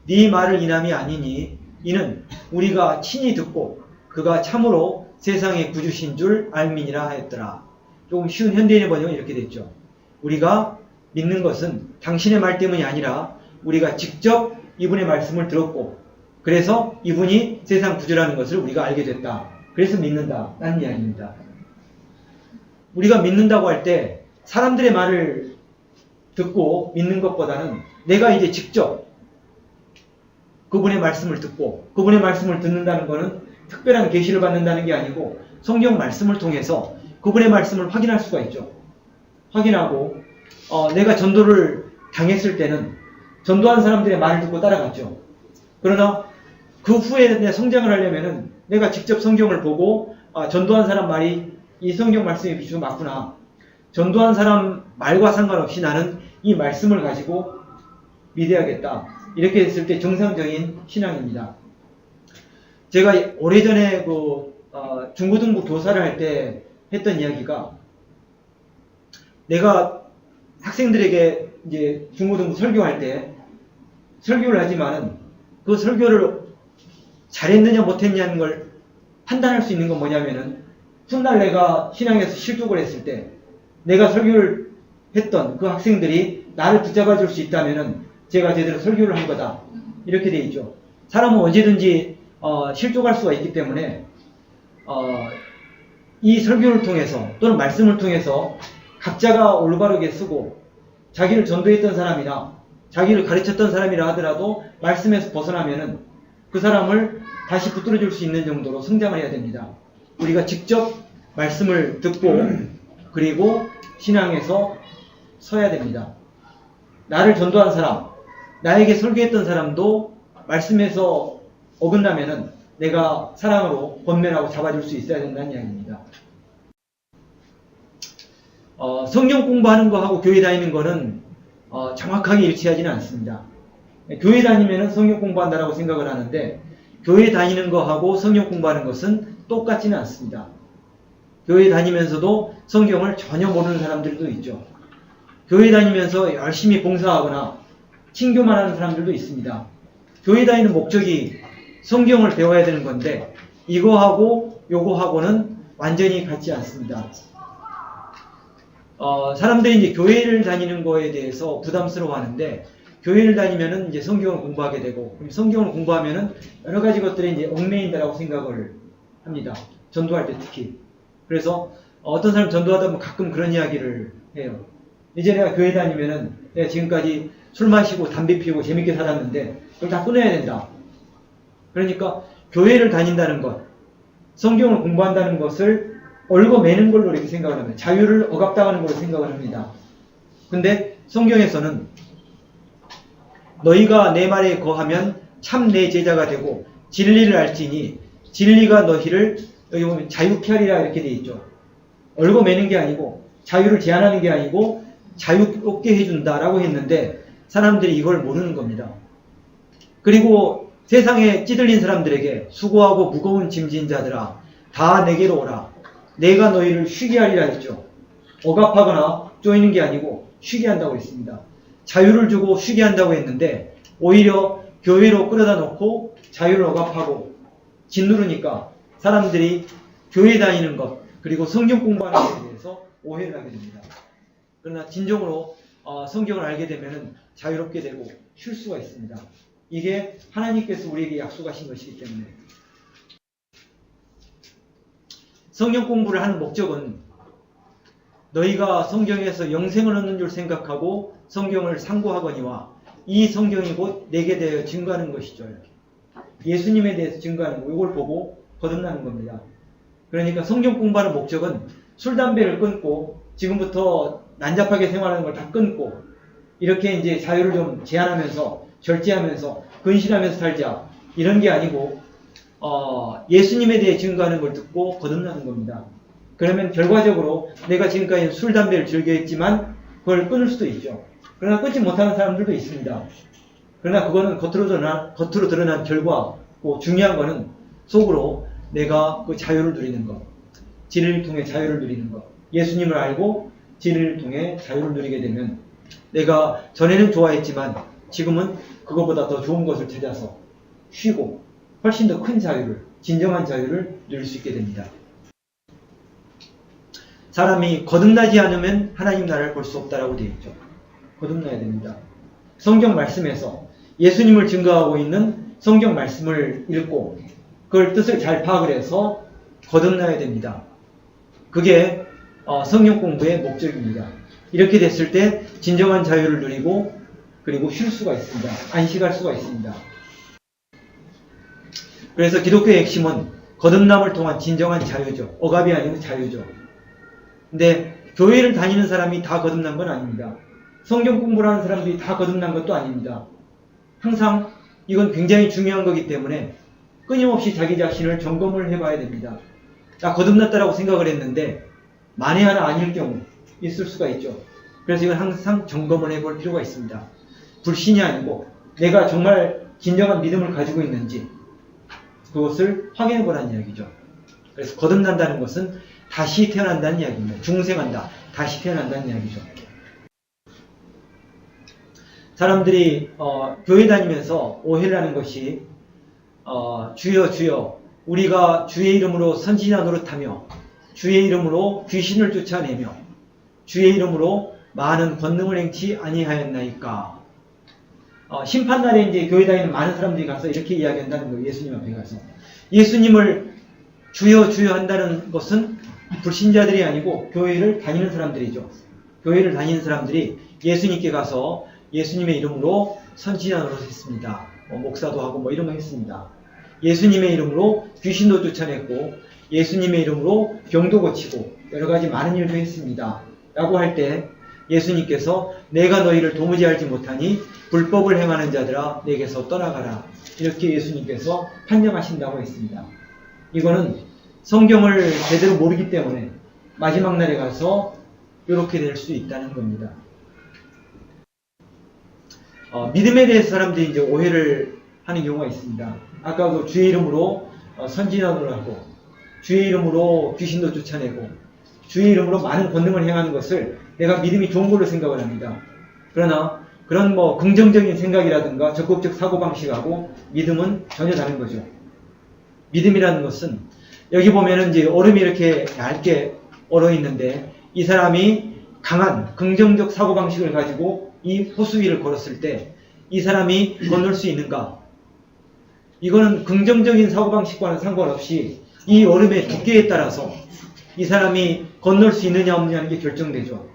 네 말을 인함이 아니니 이는 우리가 친히 듣고 그가 참으로 세상의 구주신 줄 알미니라 하였더라. 조금 쉬운 현대인의 번역은 이렇게 됐죠. 우리가 믿는 것은 당신의 말 때문이 아니라 우리가 직접 이분의 말씀을 들었고, 그래서 이분이 세상 구주라는 것을 우리가 알게 됐다. 그래서 믿는다 라는 이야기입니다. 우리가 믿는다고 할 때 사람들의 말을 듣고 믿는 것보다는 내가 이제 직접 그분의 말씀을 듣고, 그분의 말씀을 듣는다는 것은 특별한 계시를 받는다는 게 아니고 성경 말씀을 통해서 그분의 말씀을 확인할 수가 있죠. 확인하고 내가 전도를 당했을 때는 전도한 사람들의 말을 듣고 따라갔죠. 그러나 그 후에 내 성장을 하려면은 내가 직접 성경을 보고 전도한 사람 말이 이 성경 말씀에 비추어 맞구나. 전도한 사람 말과 상관없이 나는 이 말씀을 가지고 믿어야겠다. 이렇게 됐을 때 정상적인 신앙입니다. 제가 오래전에 중고등부 교사를 할 때 했던 이야기가, 내가 학생들에게 이제 중고등부 설교할 때 설교를 하지만은 그 설교를 잘했느냐 못했냐는 걸 판단할 수 있는 건 뭐냐면은, 훗날 내가 신앙에서 실족을 했을 때 내가 설교를 했던 그 학생들이 나를 붙잡아 줄 수 있다면은 제가 제대로 설교를 한 거다. 이렇게 돼 있죠. 사람은 언제든지 실족할 수가 있기 때문에 이 설교를 통해서 또는 말씀을 통해서 각자가 올바르게 쓰고, 자기를 전도했던 사람이나 자기를 가르쳤던 사람이라 하더라도 말씀에서 벗어나면은 그 사람을 다시 붙들어 줄 수 있는 정도로 성장을 해야 됩니다. 우리가 직접 말씀을 듣고 그리고 신앙에서 서야 됩니다. 나를 전도한 사람, 나에게 설교했던 사람도 말씀에서 어긋나면은 내가 사랑으로 권면하고 잡아줄 수 있어야 된다는 이야기입니다. 성경 공부하는 거하고 교회 다니는 거는 정확하게 일치하지는 않습니다. 교회 다니면은 성경 공부한다라고 생각을 하는데, 교회 다니는 거하고 성경 공부하는 것은 똑같지는 않습니다. 교회 다니면서도 성경을 전혀 모르는 사람들도 있죠. 교회 다니면서 열심히 봉사하거나 친교만 하는 사람들도 있습니다. 교회 다니는 목적이 성경을 배워야 되는 건데, 이거하고 요거하고는 완전히 같지 않습니다. 사람들이 이제 교회를 다니는 거에 대해서 부담스러워 하는데, 교회를 다니면은 이제 성경을 공부하게 되고, 성경을 공부하면은 여러 가지 것들이 이제 얽매인다라고 생각을 합니다. 전도할 때 특히. 그래서 어떤 사람 전도하다 보면 가끔 그런 이야기를 해요. 이제 내가 교회 다니면은 내가 지금까지 술 마시고 담배 피우고 재밌게 살았는데 그걸 다 끊어야 된다. 그러니까 교회를 다닌다는 것, 성경을 공부한다는 것을 얽어매는 걸로 이렇게 생각을 합니다. 자유를 억압당하는 걸로 생각을 합니다. 근데 성경에서는 너희가 내 말에 거하면 참 내 제자가 되고 진리를 알지니 진리가 너희를, 여기 보면 자유케 하리라 이렇게 되어 있죠. 얽어매는 게 아니고 자유를 제한하는 게 아니고 자유롭게 해준다라고 했는데 사람들이 이걸 모르는 겁니다. 그리고 세상에 찌들린 사람들에게 수고하고 무거운 짐진 자들아 다 내게로 오라. 내가 너희를 쉬게 하리라 했죠. 억압하거나 쪼이는 게 아니고 쉬게 한다고 했습니다. 자유를 주고 쉬게 한다고 했는데 오히려 교회로 끌어다 놓고 자유를 억압하고 짓누르니까 사람들이 교회 다니는 것 그리고 성경 공부하는 것에 대해서 오해를 하게 됩니다. 그러나 진정으로 성경을 알게 되면 자유롭게 되고 쉴 수가 있습니다. 이게 하나님께서 우리에게 약속하신 것이기 때문에 성경 공부를 하는 목적은 너희가 성경에서 영생을 얻는 줄 생각하고 성경을 상고하거니와 이 성경이 곧 내게 대하여 증거하는 것이죠. 이렇게. 예수님에 대해서 증거하는 거, 이걸 보고 거듭나는 겁니다. 그러니까 성경 공부하는 목적은 술, 담배를 끊고 지금부터 난잡하게 생활하는 걸 다 끊고 이렇게 이제 자유를 좀 제한하면서 절제하면서 근신하면서 살자 이런 게 아니고 예수님에 대해 증거하는 걸 듣고 거듭나는 겁니다. 그러면 결과적으로 내가 지금까지 술, 담배를 즐겨했지만 그걸 끊을 수도 있죠. 그러나 끊지 못하는 사람들도 있습니다. 그러나 그거는 겉으로 드러난 결과고 중요한 거는 속으로 내가 그 자유를 누리는 것, 진리를 통해 자유를 누리는 것, 예수님을 알고 진리를 통해 자유를 누리게 되면 내가 전에는 좋아했지만 지금은 그것보다 더 좋은 것을 찾아서 쉬고 훨씬 더 큰 자유를, 진정한 자유를 누릴 수 있게 됩니다. 사람이 거듭나지 않으면 하나님 나라를 볼 수 없다라고 되어 있죠. 거듭나야 됩니다. 성경 말씀에서 예수님을 증거하고 있는 성경 말씀을 읽고 그걸 뜻을 잘 파악을 해서 거듭나야 됩니다. 그게 성경 공부의 목적입니다. 이렇게 됐을 때 진정한 자유를 누리고 그리고 쉴 수가 있습니다. 안식할 수가 있습니다. 그래서 기독교의 핵심은 거듭남을 통한 진정한 자유죠. 억압이 아니고 자유죠. 근데 교회를 다니는 사람이 다 거듭난 건 아닙니다. 성경 공부를 하는 사람들이 다 거듭난 것도 아닙니다. 항상 이건 굉장히 중요한 거기 때문에 끊임없이 자기 자신을 점검을 해봐야 됩니다. 나 거듭났다라고 생각을 했는데 만에 하나 아닐 경우 있을 수가 있죠. 그래서 이건 항상 점검을 해볼 필요가 있습니다. 불신이 아니고 내가 정말 진정한 믿음을 가지고 있는지 그것을 확인해 보라는 이야기죠. 그래서 거듭난다는 것은 다시 태어난다는 이야기입니다. 중생한다. 다시 태어난다는 이야기죠. 사람들이 교회 다니면서 오해를 하는 것이 주여 주여 우리가 주의 이름으로 선지자 노릇하며 주의 이름으로 귀신을 쫓아내며 주의 이름으로 많은 권능을 행치 아니하였나이까. 심판날에 이제 교회 다니는 많은 사람들이 가서 이렇게 이야기한다는 거예요. 예수님 앞에 가서. 예수님을 주여 주여 한다는 것은 불신자들이 아니고 교회를 다니는 사람들이죠. 교회를 다니는 사람들이 예수님께 가서 예수님의 이름으로 선지자 노릇했습니다. 목사도 하고 이런 거 했습니다. 예수님의 이름으로 귀신도 쫓아냈고 예수님의 이름으로 병도 고치고 여러 가지 많은 일도 했습니다. 라고 할 때 예수님께서 내가 너희를 도무지 알지 못하니 불법을 행하는 자들아 내게서 떠나가라. 이렇게 예수님께서 판정하신다고 했습니다. 이거는 성경을 제대로 모르기 때문에 마지막 날에 가서 이렇게 될 수 있다는 겁니다. 믿음에 대해서 사람들이 이제 오해를 하는 경우가 있습니다. 아까도 주의 이름으로 선지자를 하고 주의 이름으로 귀신도 쫓아내고 주의 이름으로 많은 권능을 행하는 것을 내가 믿음이 좋은 걸로 생각을 합니다. 그러나 그런 긍정적인 생각이라든가 적극적 사고방식하고 믿음은 전혀 다른 거죠. 믿음이라는 것은 여기 보면은 이제 얼음이 이렇게 얇게 얼어 있는데 이 사람이 강한 긍정적 사고방식을 가지고 이 호수 위를 걸었을 때 이 사람이 건널 수 있는가? 이거는 긍정적인 사고방식과는 상관없이 이 얼음의 두께에 따라서 이 사람이 건널 수 있느냐 없느냐는 게 결정되죠.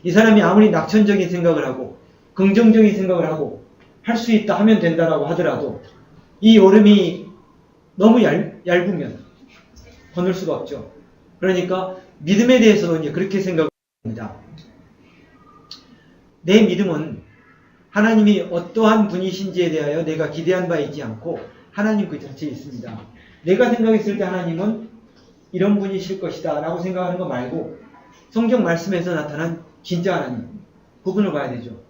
이 사람이 아무리 낙천적인 생각을 하고 긍정적인 생각을 하고 할 수 있다 하면 된다라고 하더라도 이 얼음이 너무 얇으면 건널 수가 없죠. 그러니까 믿음에 대해서도 이제 그렇게 생각합니다. 내 믿음은 하나님이 어떠한 분이신지에 대하여 내가 기대한 바 있지 않고 하나님 그 자체에 있습니다. 내가 생각했을 때 하나님은 이런 분이실 것이다 라고 생각하는 거 말고 성경 말씀에서 나타난 진짜 하나님 부분을 봐야 되죠.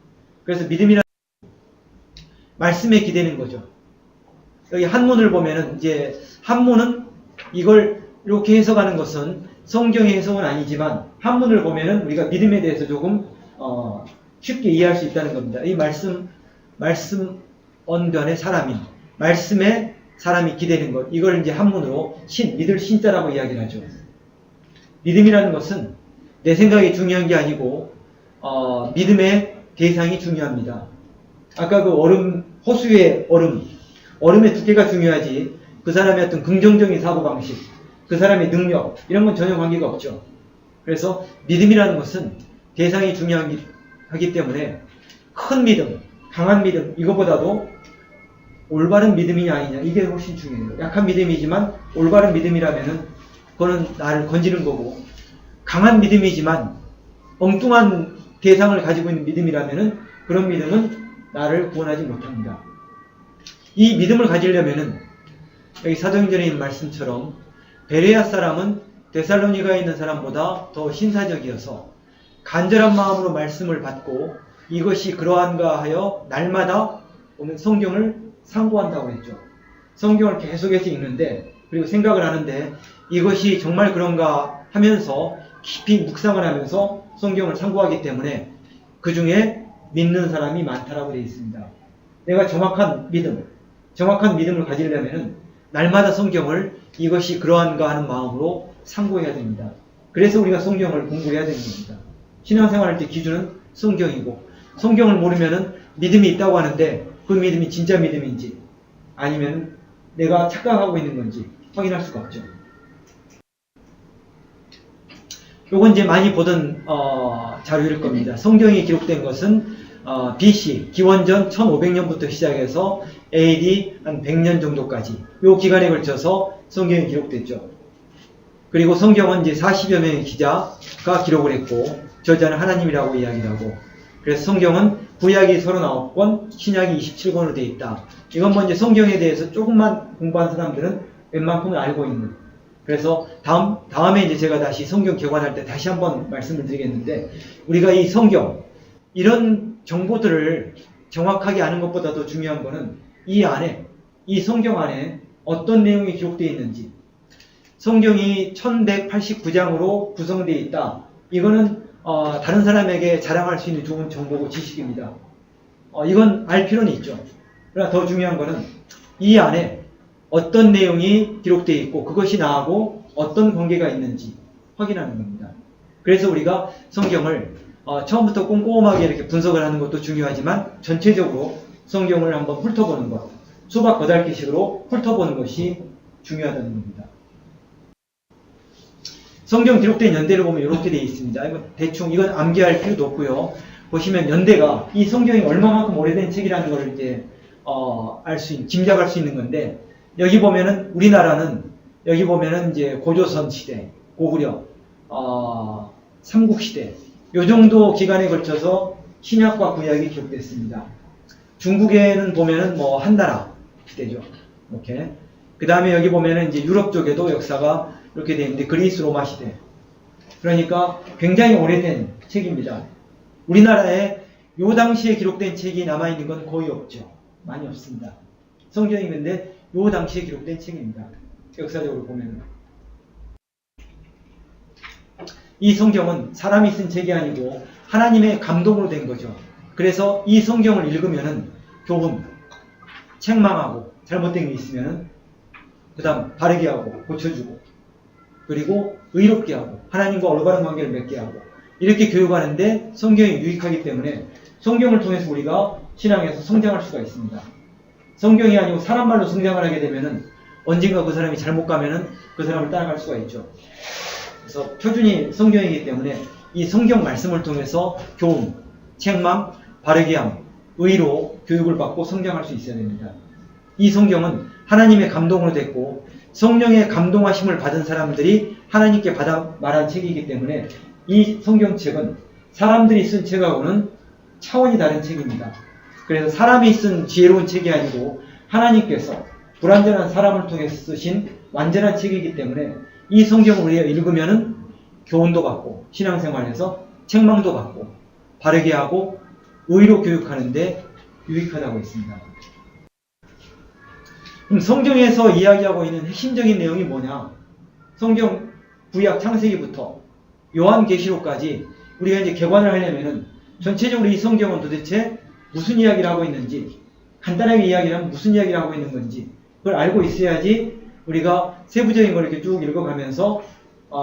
그래서 믿음이란 말씀에 기대는 거죠. 여기 한문을 보면은 이제 한문은 이걸 이렇게 해석하는 것은 성경의 해석은 아니지만 한문을 보면은 우리가 믿음에 대해서 조금 쉽게 이해할 수 있다는 겁니다. 이 말씀 언변의 사람인 말씀에 사람이 기대는 것, 이걸 이제 한문으로 믿을 신자라고 이야기를 하죠. 믿음이라는 것은 내 생각이 중요한 게 아니고 믿음의 대상이 중요합니다. 아까 그 호수의 얼음의 두께가 중요하지 그 사람의 어떤 긍정적인 사고방식, 그 사람의 능력 이런 건 전혀 관계가 없죠. 그래서 믿음이라는 것은 대상이 중요하기 때문에 큰 믿음, 강한 믿음 이거보다도 올바른 믿음이냐 아니냐 이게 훨씬 중요해요. 약한 믿음이지만 올바른 믿음이라면은 그거는 나를 건지는 거고, 강한 믿음이지만 엉뚱한 대상을 가지고 있는 믿음이라면은 그런 믿음은 나를 구원하지 못합니다. 이 믿음을 가지려면은 여기 사도행전에 있는 말씀처럼 베레아 사람은 데살로니가에 있는 사람보다 더 신사적이어서 간절한 마음으로 말씀을 받고 이것이 그러한가 하여 날마다 오늘 성경을 상고한다고 했죠. 성경을 계속해서 읽는데 그리고 생각을 하는데 이것이 정말 그런가 하면서 깊이 묵상을 하면서 성경을 상고하기 때문에 그 중에 믿는 사람이 많다라고 되어 있습니다. 내가 정확한 믿음을 가지려면 날마다 성경을 이것이 그러한가 하는 마음으로 상고해야 됩니다. 그래서 우리가 성경을 공부해야 되는 겁니다. 신앙생활할 때 기준은 성경이고, 성경을 모르면 믿음이 있다고 하는데 그 믿음이 진짜 믿음인지 아니면 내가 착각하고 있는 건지 확인할 수가 없죠. 요건 이제 많이 보던 자료일 겁니다. 성경이 기록된 것은 BC, 기원전 1500년부터 시작해서 AD 한 100년 정도까지 요 기간에 걸쳐서 성경이 기록됐죠. 그리고 성경은 이제 40여 명의 기자가 기록을 했고 저자는 하나님이라고 이야기를 하고, 그래서 성경은 구약이 39권, 신약이 27권으로 되어 있다. 이건 뭐 이제 성경에 대해서 조금만 공부한 사람들은 웬만큼은 알고 있는. 그래서 다음에 이제 제가 다시 성경 개관할 때 다시 한번 말씀을 드리겠는데, 우리가 이 성경, 이런 정보들을 정확하게 아는 것보다 더 중요한 거는 이 성경 안에 어떤 내용이 기록되어 있는지. 성경이 1189장으로 구성되어 있다. 이거는 다른 사람에게 자랑할 수 있는 좋은 정보고 지식입니다. 이건 알 필요는 있죠. 그러나 더 중요한 거는 이 안에 어떤 내용이 기록되어 있고 그것이 나하고 어떤 관계가 있는지 확인하는 겁니다. 그래서 우리가 성경을 처음부터 꼼꼼하게 이렇게 분석을 하는 것도 중요하지만 전체적으로 성경을 한번 훑어보는 것, 수박 거달기식으로 훑어보는 것이 중요하다는 겁니다. 성경 기록된 연대를 보면 이렇게 되어 있습니다. 대충 이건 암기할 필요도 없고요. 보시면 연대가 이 성경이 얼마만큼 오래된 책이라는 걸 이제 짐작할 수 있는 건데, 여기 보면은 우리나라는 여기 보면은 이제 고조선 시대, 고구려, 삼국시대 요 정도 기간에 걸쳐서 신약과 구약이 기록됐습니다. 중국에는 보면은 뭐 한나라 시대죠. 이렇게. 그 다음에 여기 보면은 이제 유럽 쪽에도 역사가 이렇게 되어 있는데 그리스 로마 시대. 그러니까 굉장히 오래된 책입니다. 우리나라에 요 당시에 기록된 책이 남아있는 건 거의 없죠. 많이 없습니다. 성경이 있는데 요 당시에 기록된 책입니다. 역사적으로 보면은. 이 성경은 사람이 쓴 책이 아니고 하나님의 감동으로 된 거죠. 그래서 이 성경을 읽으면은 교훈, 책망하고 잘못된 게 있으면은 그 다음 바르게 하고 고쳐주고 그리고 의롭게 하고 하나님과 올바른 관계를 맺게 하고 이렇게 교육하는데 성경이 유익하기 때문에 성경을 통해서 우리가 신앙에서 성장할 수가 있습니다. 성경이 아니고 사람 말로 성장을 하게 되면은 언젠가 그 사람이 잘못 가면은 그 사람을 따라갈 수가 있죠. 그래서 표준이 성경이기 때문에 이 성경 말씀을 통해서 교훈, 책망, 바르게 함, 의로 교육을 받고 성장할 수 있어야 됩니다. 이 성경은 하나님의 감동으로 됐고 성령의 감동하심을 받은 사람들이 하나님께 받아 말한 책이기 때문에 이 성경책은 사람들이 쓴 책하고는 차원이 다른 책입니다. 그래서 사람이 쓴 지혜로운 책이 아니고 하나님께서 불완전한 사람을 통해서 쓰신 완전한 책이기 때문에 이 성경을 우리가 읽으면은 교훈도 받고 신앙생활에서 책망도 받고 바르게 하고 의로 교육하는데 유익하다고 했습니다. 그럼 성경에서 이야기하고 있는 핵심적인 내용이 뭐냐? 성경 구약 창세기부터 요한계시록까지 우리가 이제 개관을 하려면은 전체적으로 이 성경은 도대체 무슨 이야기를 하고 있는지, 간단하게 이야기를 하면 무슨 이야기를 하고 있는 건지 그걸 알고 있어야지 우리가 세부적인 걸 이렇게 쭉 읽어가면서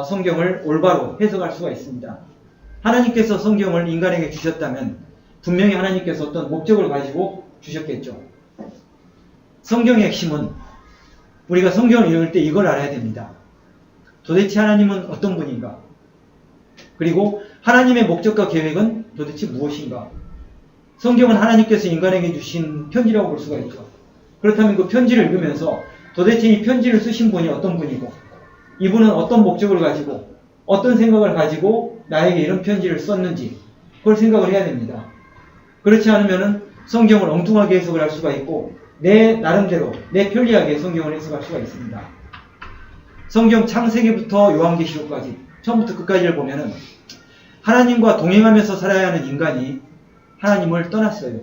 성경을 올바로 해석할 수가 있습니다. 하나님께서 성경을 인간에게 주셨다면 분명히 하나님께서 어떤 목적을 가지고 주셨겠죠. 성경의 핵심은 우리가 성경을 읽을 때 이걸 알아야 됩니다. 도대체 하나님은 어떤 분인가? 그리고 하나님의 목적과 계획은 도대체 무엇인가? 성경은 하나님께서 인간에게 주신 편지라고 볼 수가 있죠. 그렇다면 그 편지를 읽으면서 도대체 이 편지를 쓰신 분이 어떤 분이고, 이분은 어떤 목적을 가지고 어떤 생각을 가지고 나에게 이런 편지를 썼는지 그걸 생각을 해야 됩니다. 그렇지 않으면 성경을 엉뚱하게 해석을 할 수가 있고 내 나름대로 내 편리하게 성경을 해석할 수가 있습니다. 성경 창세기부터 요한계시록까지 처음부터 끝까지를 보면은 하나님과 동행하면서 살아야 하는 인간이 하나님을 떠났어요.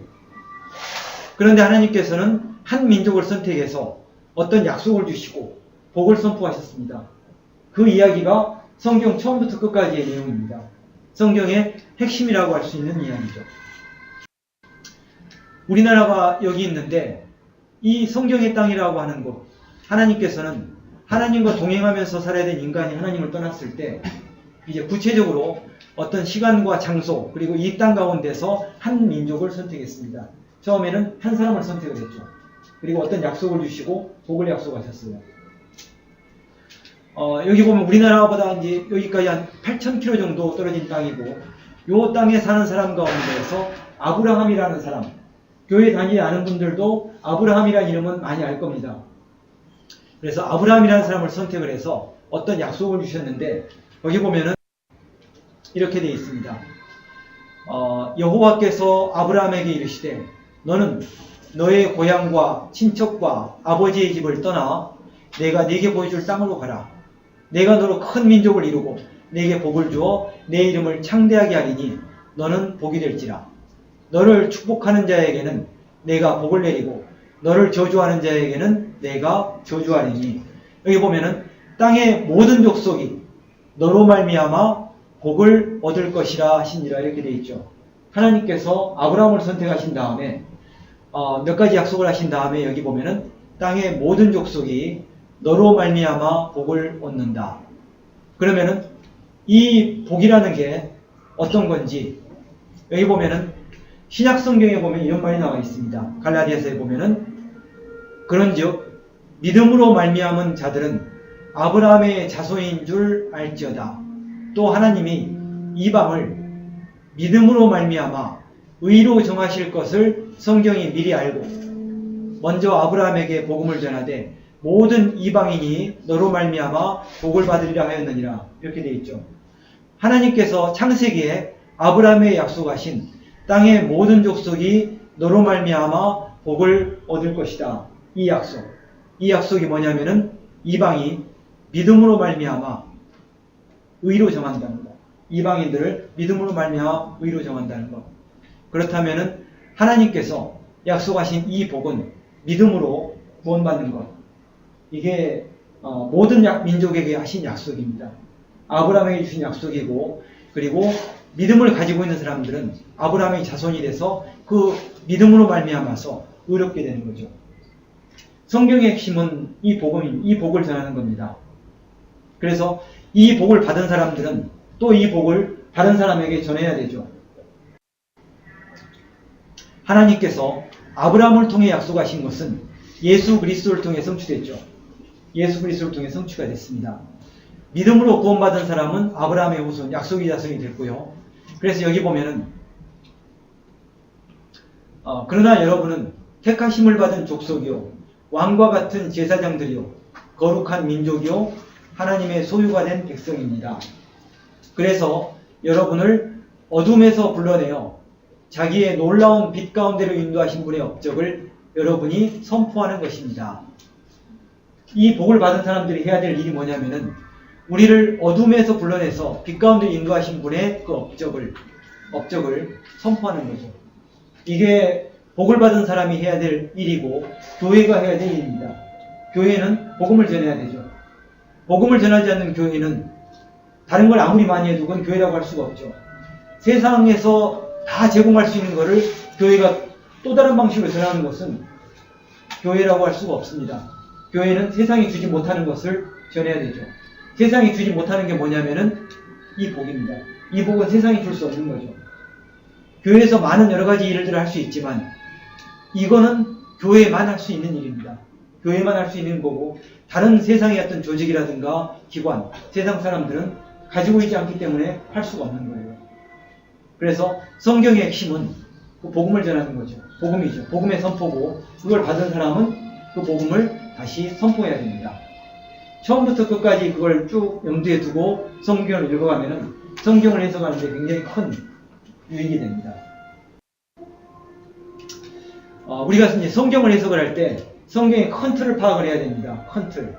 그런데 하나님께서는 한 민족을 선택해서 어떤 약속을 주시고 복을 선포하셨습니다. 그 이야기가 성경 처음부터 끝까지의 내용입니다. 성경의 핵심이라고 할 수 있는 이야기죠. 우리나라가 여기 있는데 이 성경의 땅이라고 하는 곳, 하나님께서는 하나님과 동행하면서 살아야 될 인간이 하나님을 떠났을 때 이제 구체적으로 어떤 시간과 장소 그리고 이 땅 가운데서 한 민족을 선택했습니다. 처음에는 한 사람을 선택을 했죠. 그리고 어떤 약속을 주시고 복을 약속하셨어요. 여기 보면 우리나라보다 이제 여기까지 한 8,000km 정도 떨어진 땅이고 이 땅에 사는 사람 가운데에서 아브라함이라는 사람, 교회 다니지 않은 분들도 아브라함이라는 이름은 많이 알 겁니다. 그래서 아브라함이라는 사람을 선택을 해서 어떤 약속을 주셨는데 여기 보면은 이렇게 되어 있습니다. 여호와께서 아브라함에게 이르시되 너는 너의 고향과 친척과 아버지의 집을 떠나 내가 네게 보여줄 땅으로 가라. 내가 너로 큰 민족을 이루고 네게 복을 주어 내 이름을 창대하게 하리니 너는 복이 될지라. 너를 축복하는 자에게는 내가 복을 내리고 너를 저주하는 자에게는 내가 저주하리니. 여기 보면은 땅의 모든 족속이 너로 말미암아 복을 얻을 것이라 하시니라 이렇게 되어 있죠. 하나님께서 아브라함을 선택하신 다음에 몇 가지 약속을 하신 다음에 여기 보면은 땅의 모든 족속이 너로 말미암아 복을 얻는다. 그러면은 이 복이라는 게 어떤 건지 여기 보면은 신약 성경에 보면 이런 말이 나와 있습니다. 갈라디아서에 보면은 그런즉 믿음으로 말미암은 자들은 아브라함의 자손인 줄 알지어다. 또 하나님이 이방을 믿음으로 말미암아 의로 정하실 것을 성경이 미리 알고 먼저 아브라함에게 복음을 전하되 모든 이방인이 너로 말미암아 복을 받으리라 하였느니라. 이렇게 되어 있죠. 하나님께서 창세기에 아브라함에 약속하신 땅의 모든 족속이 너로 말미암아 복을 얻을 것이다. 이 약속이 뭐냐면은 이방이 믿음으로 말미암아 의로 정한다는 것. 이방인들을 믿음으로 말미암아 의로 정한다는 것. 그렇다면은 하나님께서 약속하신 이 복은 믿음으로 구원받는 것. 이게 모든 민족에게 하신 약속입니다. 아브라함에게 주신 약속이고 그리고 믿음을 가지고 있는 사람들은 아브라함의 자손이 돼서 그 믿음으로 말미암아서 의롭게 되는 거죠. 성경의 핵심은 이 복을 전하는 겁니다. 그래서 이 복을 받은 사람들은 또 이 복을 다른 사람에게 전해야 되죠. 하나님께서 아브라함을 통해 약속하신 것은 예수 그리스도를 통해 성취됐죠. 예수 그리스도를 통해 성취가 됐습니다. 믿음으로 구원받은 사람은 아브라함의 후손, 약속의 자손이 됐고요. 그래서 여기 보면은 그러나 여러분은 택하심을 받은 족속이요 왕과 같은 제사장들이요 거룩한 민족이요 하나님의 소유가 된 백성입니다. 그래서 여러분을 어둠에서 불러내어 자기의 놀라운 빛 가운데로 인도하신 분의 업적을 여러분이 선포하는 것입니다. 이 복을 받은 사람들이 해야 될 일이 뭐냐면은 우리를 어둠에서 불러내서 빛 가운데 인도하신 분의 그 업적을 선포하는 거죠. 이게 복을 받은 사람이 해야 될 일이고 교회가 해야 될 일입니다. 교회는 복음을 전해야 되죠. 복음을 전하지 않는 교회는 다른 걸 아무리 많이 해도 그건 교회라고 할 수가 없죠. 세상에서 다 제공할 수 있는 것을 교회가 또 다른 방식으로 전하는 것은 교회라고 할 수가 없습니다. 교회는 세상이 주지 못하는 것을 전해야 되죠. 세상이 주지 못하는 게 뭐냐면은 이 복입니다. 이 복은 세상이 줄 수 없는 거죠. 교회에서 많은 여러 가지 일들을 할 수 있지만 이거는 교회만 할 수 있는 일입니다. 교회만 할 수 있는 거고 다른 세상의 어떤 조직이라든가 기관, 세상 사람들은 가지고 있지 않기 때문에 할 수가 없는 거예요. 그래서 성경의 핵심은 그 복음을 전하는 거죠. 복음이죠. 복음의 선포고 그걸 받은 사람은 그 복음을 다시 선포해야 됩니다. 처음부터 끝까지 그걸 쭉 염두에 두고 성경을 읽어가면은 성경을 해석하는 데 굉장히 큰 유익이 됩니다. 우리가 이제 성경을 해석을 할 때 성경의 큰 틀을 파악을 해야 됩니다. 큰 틀.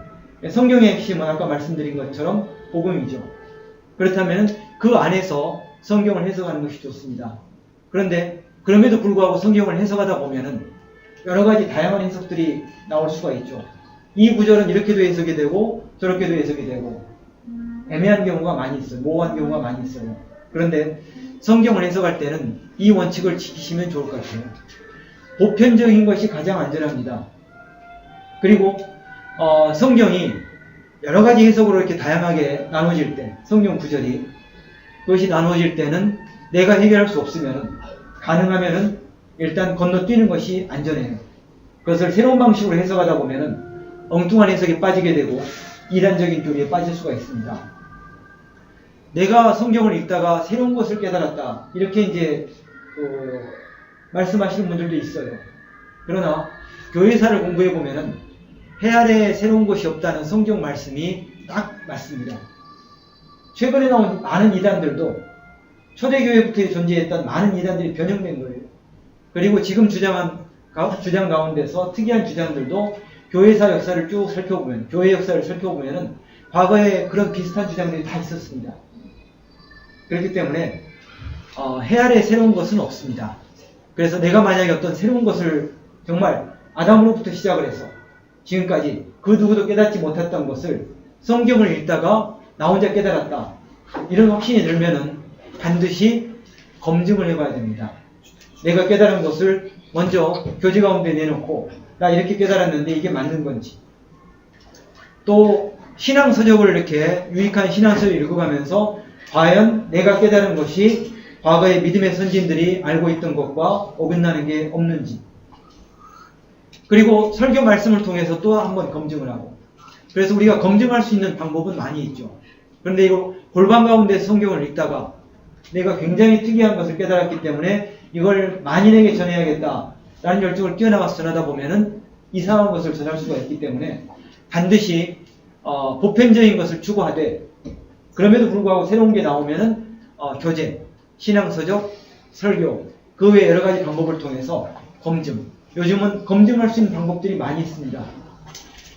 성경의 핵심은 아까 말씀드린 것처럼 복음이죠. 그렇다면 그 안에서 성경을 해석하는 것이 좋습니다. 그런데 그럼에도 불구하고 성경을 해석하다 보면은 여러 가지 다양한 해석들이 나올 수가 있죠. 이 구절은 이렇게도 해석이 되고 저렇게도 해석이 되고 애매한 경우가 많이 있어요. 모호한 경우가 많이 있어요. 그런데 성경을 해석할 때는 이 원칙을 지키시면 좋을 것 같아요. 보편적인 것이 가장 안전합니다. 그리고 성경이 여러 가지 해석으로 이렇게 다양하게 나눠질 때, 성경 구절이 그것이 나눠질 때는 내가 해결할 수 없으면 가능하면은 일단 건너뛰는 것이 안전해요. 그것을 새로운 방식으로 해석하다 보면은 엉뚱한 해석에 빠지게 되고 이단적인 교리에 빠질 수가 있습니다. 내가 성경을 읽다가 새로운 것을 깨달았다. 이렇게 이제 말씀하시는 분들도 있어요. 그러나 교회사를 공부해 보면은 해 아래 새로운 것이 없다는 성경 말씀이 딱 맞습니다. 최근에 나온 많은 이단들도 초대교회부터 존재했던 많은 이단들이 변형된 거예요. 그리고 지금 주장 가운데서 특이한 주장들도 교회사 역사를 쭉 살펴보면, 교회 역사를 살펴보면은 과거에 그런 비슷한 주장들이 다 있었습니다. 그렇기 때문에 해 아래 새로운 것은 없습니다. 그래서 내가 만약에 어떤 새로운 것을 정말 아담으로부터 시작을 해서 지금까지 그 누구도 깨닫지 못했던 것을 성경을 읽다가 나 혼자 깨달았다. 이런 확신이 들면은 반드시 검증을 해봐야 됩니다. 내가 깨달은 것을 먼저 교제 가운데 내놓고 나 이렇게 깨달았는데 이게 맞는 건지. 또 신앙서적을 이렇게 유익한 신앙서적을 읽어가면서 과연 내가 깨달은 것이 과거의 믿음의 선진들이 알고 있던 것과 어긋나는 게 없는지. 그리고 설교 말씀을 통해서 또 한번 검증을 하고. 그래서 우리가 검증할 수 있는 방법은 많이 있죠. 그런데 이거 골방 가운데 성경을 읽다가 내가 굉장히 특이한 것을 깨달았기 때문에 이걸 만인에게 전해야겠다라는 열정을 뛰어나가서 전하다 보면은 이상한 것을 전할 수가 있기 때문에 반드시 보편적인 것을 추구하되 그럼에도 불구하고 새로운 게 나오면은 교재, 신앙서적, 설교 그 외 여러 가지 방법을 통해서 검증. 요즘은 검증할 수 있는 방법들이 많이 있습니다.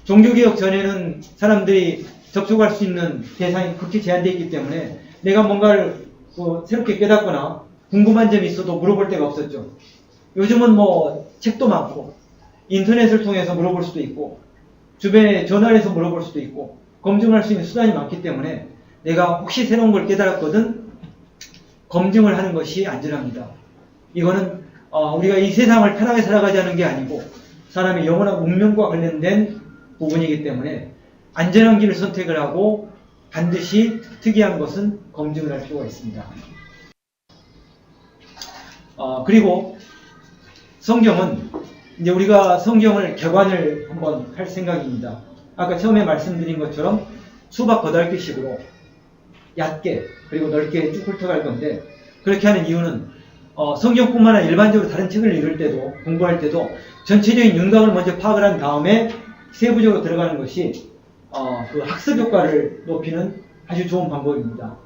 종교개혁 전에는 사람들이 접촉할 수 있는 대상이 그렇게 제한되어 있기 때문에 내가 뭔가를 새롭게 깨닫거나 궁금한 점이 있어도 물어볼 데가 없었죠. 요즘은 뭐 책도 많고 인터넷을 통해서 물어볼 수도 있고 주변에 전화를 해서 물어볼 수도 있고 검증할 수 있는 수단이 많기 때문에 내가 혹시 새로운 걸 깨달았거든 검증을 하는 것이 안전합니다. 이거는 우리가 이 세상을 편하게 살아가자는 게 아니고 사람의 영원한 운명과 관련된 부분이기 때문에 안전한 길을 선택을 하고 반드시 특이한 것은 검증을 할 필요가 있습니다. 그리고 성경은 이제 우리가 성경을 개관을 한번 할 생각입니다. 아까 처음에 말씀드린 것처럼 수박 거달기식으로 얕게 그리고 넓게 쭉 훑어갈 건데 그렇게 하는 이유는 성경뿐만 아니라 일반적으로 다른 책을 읽을 때도 공부할 때도 전체적인 윤곽을 먼저 파악을 한 다음에 세부적으로 들어가는 것이 그 학습 효과를 높이는 아주 좋은 방법입니다.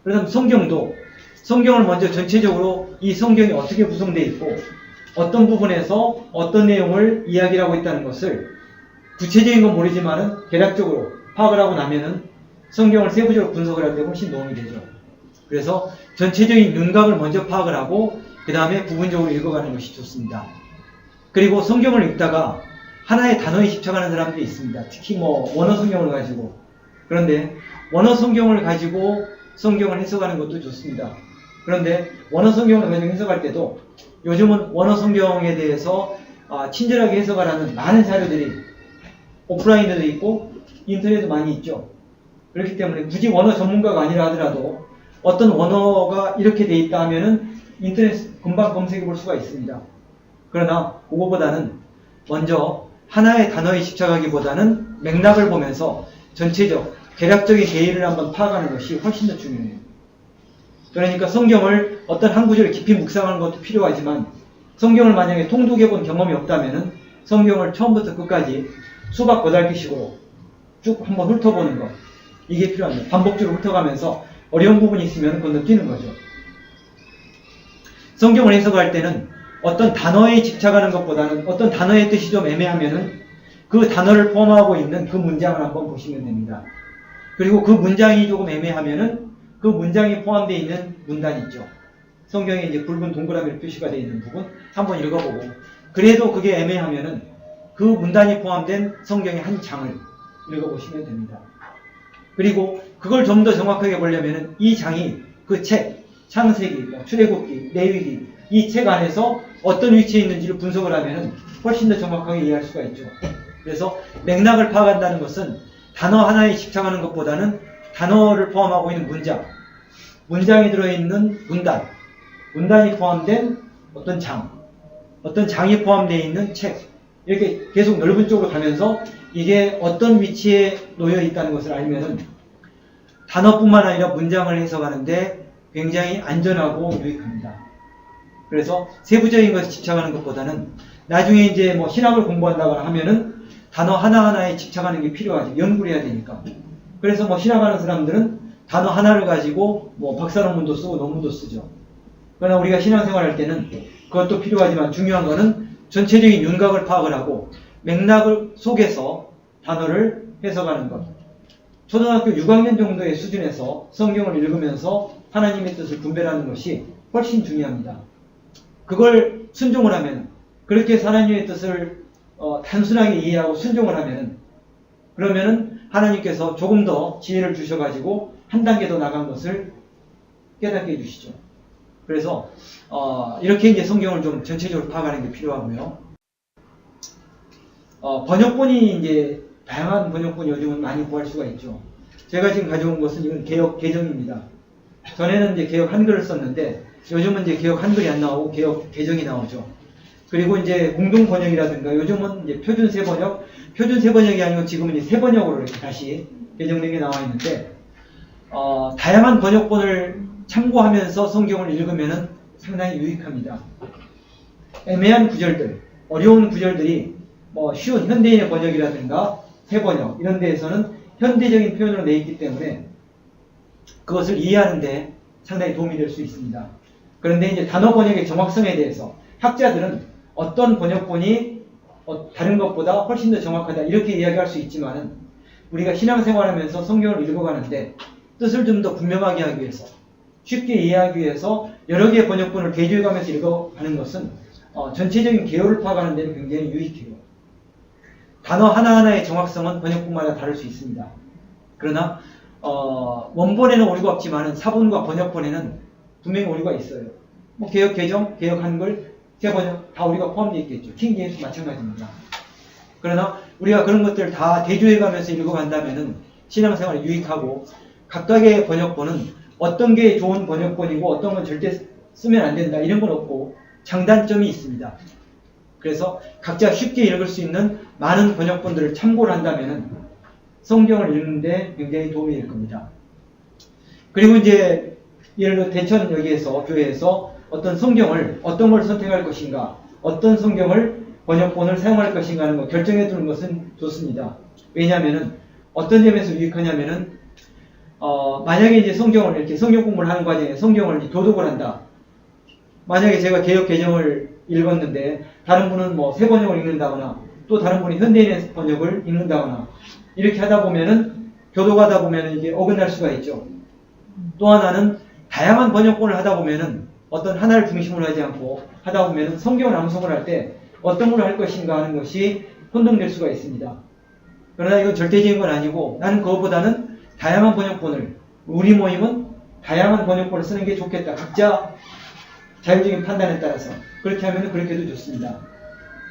그래서 성경을 먼저 전체적으로 이 성경이 어떻게 구성되어 있고 어떤 부분에서 어떤 내용을 이야기를 하고 있다는 것을 구체적인 건 모르지만은 대략적으로 파악을 하고 나면은 성경을 세부적으로 분석을 할 때 훨씬 도움이 되죠. 그래서 전체적인 윤곽을 먼저 파악을 하고 그 다음에 부분적으로 읽어가는 것이 좋습니다. 그리고 성경을 읽다가 하나의 단어에 집착하는 사람들이 있습니다. 특히 뭐 원어 성경을 가지고. 그런데 원어 성경을 가지고 성경을 해석하는 것도 좋습니다. 그런데 원어 성경을 가지고 해석할 때도 요즘은 원어 성경에 대해서 친절하게 해석하라는 많은 자료들이 오프라인에도 있고 인터넷에도 많이 있죠. 그렇기 때문에 굳이 원어 전문가가 아니라 하더라도 어떤 원어가 이렇게 돼 있다 하면은 인터넷 금방 검색해 볼 수가 있습니다. 그러나 그거보다는 먼저 하나의 단어에 집착하기보다는 맥락을 보면서 전체적 개략적인 개의를 한번 파악하는 것이 훨씬 더 중요해요. 그러니까 성경을 어떤 한 구절을 깊이 묵상하는 것도 필요하지만 성경을 만약에 통독해 본 경험이 없다면은 성경을 처음부터 끝까지 수박 거달기식으로 쭉 한번 훑어보는 것, 이게 필요합니다. 반복적으로 훑어가면서 어려운 부분이 있으면 건너뛰는 거죠. 성경을 해석할 때는 어떤 단어에 집착하는 것보다는 어떤 단어의 뜻이 좀 애매하면은 그 단어를 포함하고 있는 그 문장을 한번 보시면 됩니다. 그리고 그 문장이 조금 애매하면은 그 문장이 포함되어 있는 문단 있죠. 성경에 이제 붉은 동그라미로 표시가 되어 있는 부분 한번 읽어보고, 그래도 그게 애매하면은 그 문단이 포함된 성경의 한 장을 읽어보시면 됩니다. 그리고 그걸 좀 더 정확하게 보려면은 이 장이 그 책, 창세기, 출애굽기, 레위기, 이 책 안에서 어떤 위치에 있는지를 분석을 하면은 훨씬 더 정확하게 이해할 수가 있죠. 그래서 맥락을 파악한다는 것은 단어 하나에 집착하는 것보다는 단어를 포함하고 있는 문장, 문장이 들어있는 문단, 문단이 포함된 어떤 장, 어떤 장이 포함되어 있는 책, 이렇게 계속 넓은 쪽으로 가면서 이게 어떤 위치에 놓여 있다는 것을 알면은 단어뿐만 아니라 문장을 해석하는데 굉장히 안전하고 유익합니다. 그래서 세부적인 것에 집착하는 것보다는 나중에 이제 뭐 신학을 공부한다거나 하면은 단어 하나하나에 집착하는 게 필요하죠. 연구를 해야 되니까. 그래서 뭐 신학하는 사람들은 단어 하나를 가지고 뭐 박사 논문도 쓰고 논문도 쓰죠. 그러나 우리가 신앙생활 할 때는 그것도 필요하지만 중요한 거는 전체적인 윤곽을 파악을 하고 맥락을 속에서 단어를 해석하는 것. 초등학교 6학년 정도의 수준에서 성경을 읽으면서 하나님의 뜻을 분별하는 것이 훨씬 중요합니다. 그걸 순종을 하면, 그렇게 해서 하나님의 뜻을 단순하게 이해하고 순종을 하면은, 그러면은 하나님께서 조금 더 지혜를 주셔가지고 한 단계 더 나간 것을 깨닫게 해주시죠. 그래서 이렇게 이제 성경을 좀 전체적으로 파악하는 게 필요하고요. 번역본이 이제 다양한 번역본이 요즘은 많이 구할 수가 있죠. 제가 지금 가져온 것은 이건 개역 개정입니다. 전에는 이제 개역 한글을 썼는데 요즘은 이제 개역 한글이 안 나오고 개역 개정이 나오죠. 그리고 이제 공동 번역이라든가 요즘은 이제 표준 세 번역이 아니고 지금은 이제 세 번역으로 이렇게 다시 개정된 게 나와 있는데 다양한 번역본을 참고하면서 성경을 읽으면은 상당히 유익합니다. 애매한 구절들, 어려운 구절들이 뭐 쉬운 현대인의 번역이라든가 새 번역 이런 데에서는 현대적인 표현으로 돼 있기 때문에 그것을 이해하는데 상당히 도움이 될 수 있습니다. 그런데 이제 단어 번역의 정확성에 대해서 학자들은 어떤 번역본이 다른 것보다 훨씬 더 정확하다 이렇게 이야기할 수 있지만은 우리가 신앙생활하면서 성경을 읽어가는데 뜻을 좀 더 분명하게 하기 위해서 쉽게 이해하기 위해서 여러 개의 번역본을 개조해가면서 읽어가는 것은 전체적인 개요를 파악하는 데는 굉장히 유익해요. 단어 하나하나의 정확성은 번역본마다 다를 수 있습니다. 그러나 원본에는 오류가 없지만 사본과 번역본에는 분명히 오류가 있어요. 뭐 개역 개정, 개역 한글, 재번역 다 우리가 포함되어 있겠죠. 킹제임스 마찬가지입니다. 그러나 우리가 그런 것들을 다 대조해가면서 읽어간다면은 신앙생활에 유익하고 각각의 번역본은 어떤 게 좋은 번역본이고 어떤 건 절대 쓰면 안 된다 이런 건 없고 장단점이 있습니다. 그래서 각자 쉽게 읽을 수 있는 많은 번역본들을 참고를 한다면은 성경을 읽는데 굉장히 도움이 될 겁니다. 그리고 이제 예를 들어 대천 여기에서 교회에서 어떤 성경을 어떤 걸 선택할 것인가, 어떤 성경을 번역본을 사용할 것인가 하는 거 결정해 두는 것은 좋습니다. 왜냐하면은 어떤 점에서 유익하냐면은 만약에 이제 성경을 이렇게 성경 공부를 하는 과정에 성경을 교독을 한다. 만약에 제가 개역 개정을 읽었는데 다른 분은 뭐 새 번역을 읽는다거나 또 다른 분이 현대인의 번역을 읽는다거나 이렇게 하다 보면은 교독하다 보면은 이게 어긋날 수가 있죠. 또 하나는 다양한 번역본을 하다 보면은 어떤 하나를 중심으로 하지 않고 하다 보면은 성경을 암송을 할 때 어떤 걸 할 것인가 하는 것이 혼동될 수가 있습니다. 그러나 이건 절대적인 건 아니고 나는 그것보다는 다양한 번역본을, 우리 모임은 다양한 번역본을 쓰는 게 좋겠다. 각자 자율적인 판단에 따라서 그렇게 하면 그렇게도 좋습니다.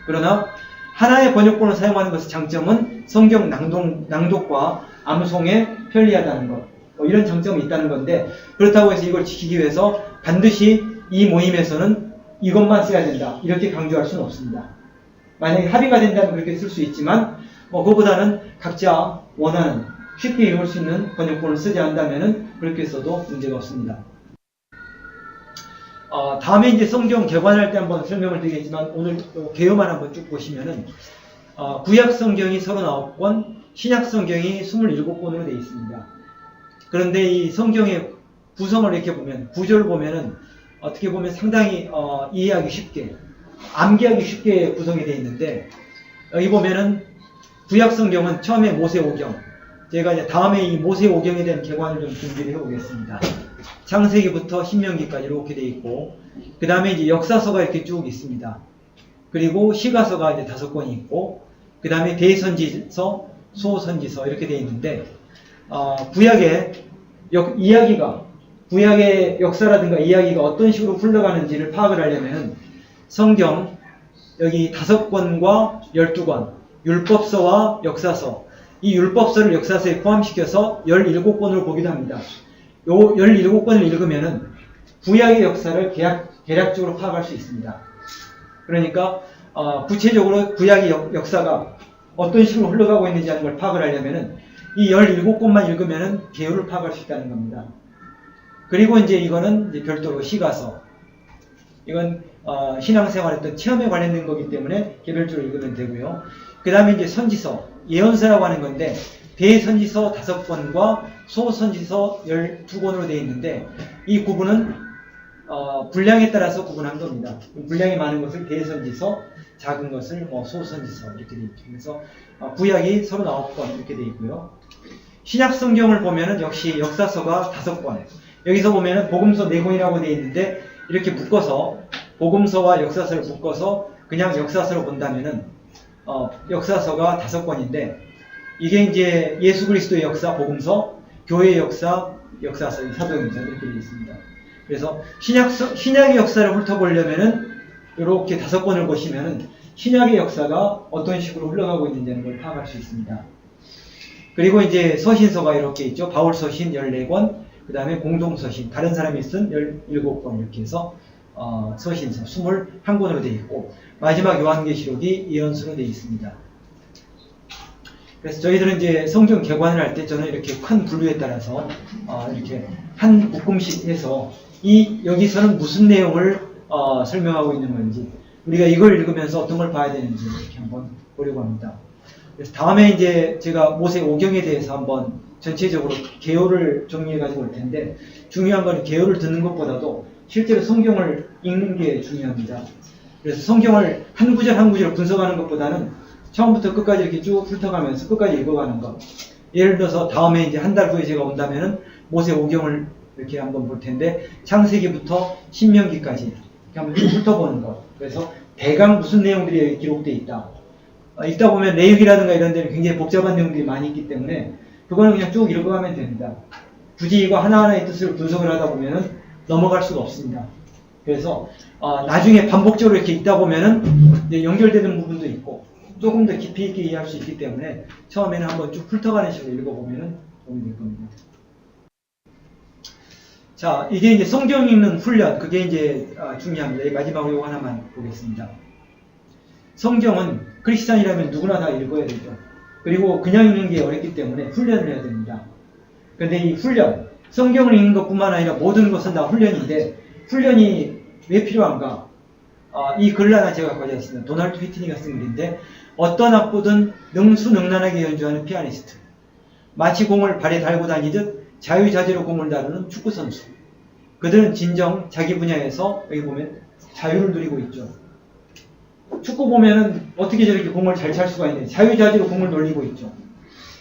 그러나 하나의 번역본을 사용하는 것의 장점은 성경 낭독과 암송에 편리하다는 것, 이런 장점이 있다는 건데, 그렇다고 해서 이걸 지키기 위해서 반드시 이 모임에서는 이것만 써야 된다 이렇게 강조할 수는 없습니다. 만약에 합의가 된다면 그렇게 쓸 수 있지만 그거보다는 각자 원하는 쉽게 읽을 수 있는 번역본을 쓰자 한다면 그렇게 써도 문제가 없습니다. 다음에 이제 성경 개관할 때 한번 설명을 드리겠지만 오늘 개요만 한번 쭉 보시면은 구약 성경이 39권, 신약 성경이 27권으로 되어 있습니다. 그런데 이 성경의 구성을 이렇게 보면, 구조를 보면은 어떻게 보면 상당히 이해하기 쉽게, 암기하기 쉽게 구성이 되어 있는데, 여기 보면은 구약 성경은 처음에 모세오경, 제가 이제 다음에 이 모세오경에 대한 개관을 좀 준비를 해보겠습니다. 창세기부터 신명기까지 이렇게 되어 있고, 그 다음에 이제 역사서가 이렇게 쭉 있습니다. 그리고 시가서가 이제 5권이 있고, 그 다음에 대선지서, 소선지서 이렇게 되어 있는데, 구약의 이야기가, 구약의 역사라든가 이야기가 어떤 식으로 흘러가는지를 파악을 하려면 성경 여기 5권과 12권, 율법서와 역사서, 이 율법서를 역사서에 포함시켜서 17권으로 보기도 합니다. 요 17권을 읽으면은 구약의 역사를 대략적으로 파악할 수 있습니다. 그러니까 구체적으로 구약의 역사가 어떤 식으로 흘러가고 있는지 하는 걸 파악을 하려면은 이 17권만 읽으면은 개요를 파악할 수 있다는 겁니다. 그리고 이제 이거는 이제 별도로 시가서. 이건 신앙생활 어떤 체험에 관련된 거기 때문에 개별적으로 읽으면 되고요. 그 다음에 이제 선지서, 예언서라고 하는 건데 대선지서 5권과 소선지서 12권으로 되어 있는데 이 구분은 분량에 따라서 구분한 겁니다. 분량이 많은 것을 대선지서, 작은 것을 소선지서 이렇게 되어 있죠. 그래서 구약이 39권 이렇게 되어 있고요. 신약 성경을 보면은 역시 역사서가 5권. 여기서 보면은 복음서 4권이라고 되어 있는데 이렇게 묶어서 복음서와 역사서를 묶어서 그냥 역사서로 본다면은 역사서가 5권인데 이게 이제 예수 그리스도의 역사 복음서, 교회의 역사, 역사서, 사도행전 이렇게 되어 있습니다. 그래서 신약의 역사를 훑어보려면은 이렇게 5권을 보시면은 신약의 역사가 어떤 식으로 흘러가고 있는지를 걸 파악할 수 있습니다. 그리고 이제 서신서가 이렇게 있죠. 바울 서신 14권, 그 다음에 공동서신, 다른 사람이 쓴 17권 이렇게 해서 서신서 21권으로 되어 있고 마지막 요한계시록이 예언서로 되어 있습니다. 그래서 저희들은 이제 성경 개관을 할 때 저는 이렇게 큰 분류에 따라서 이렇게 한 묶음씩 해서 여기서는 무슨 내용을 설명하고 있는 건지 우리가 이걸 읽으면서 어떤 걸 봐야 되는지 이렇게 한번 보려고 합니다. 그래서 다음에 이제 제가 모세오경에 대해서 한번 전체적으로 개요를 정리해가지고 올 텐데 중요한 건 개요를 듣는 것보다도 실제로 성경을 읽는 게 중요합니다. 그래서 성경을 한 구절 한 구절 분석하는 것보다는 처음부터 끝까지 이렇게 쭉 훑어가면서 끝까지 읽어가는 것. 예를 들어서 다음에 이제 한 달 후에 제가 온다면은 모세오경을 이렇게 한번 볼 텐데 창세기부터 신명기까지 이렇게 한번 쭉 훑어보는 것. 그래서 대강 무슨 내용들이 기록되어 있다. 읽다 보면 내용이라든가 이런 데는 굉장히 복잡한 내용들이 많이 있기 때문에 그거는 그냥 쭉 읽어가면 됩니다. 굳이 이거 하나하나의 뜻을 분석을 하다 보면은 넘어갈 수가 없습니다. 그래서 나중에 반복적으로 이렇게 읽다 보면은 이제 연결되는 부분도 있고 조금 더 깊이 있게 이해할 수 있기 때문에 처음에는 한번 쭉 훑어가는 식으로 읽어보면은 도움이 될 겁니다. 자, 이게 이제 성경 읽는 훈련, 그게 이제 중요합니다. 마지막으로 이거 하나만 보겠습니다. 성경은 크리스찬이라면 누구나 다 읽어야 되죠. 그리고 그냥 읽는 게 어렵기 때문에 훈련을 해야 됩니다. 그런데 이 훈련, 성경을 읽는 것뿐만 아니라 모든 것은 다 훈련인데 훈련이 왜 필요한가? 이 글을 하나 제가 가져왔습니다. 도널드 휘트니가 쓴 글인데 어떤 악보든 능수능란하게 연주하는 피아니스트, 마치 공을 발에 달고 다니듯 자유자재로 공을 다루는 축구선수, 그들은 진정 자기 분야에서 여기 보면 자유를 누리고 있죠. 축구 보면은 어떻게 저렇게 공을 잘 찰 수가 있는지 자유자재로 공을 놀리고 있죠.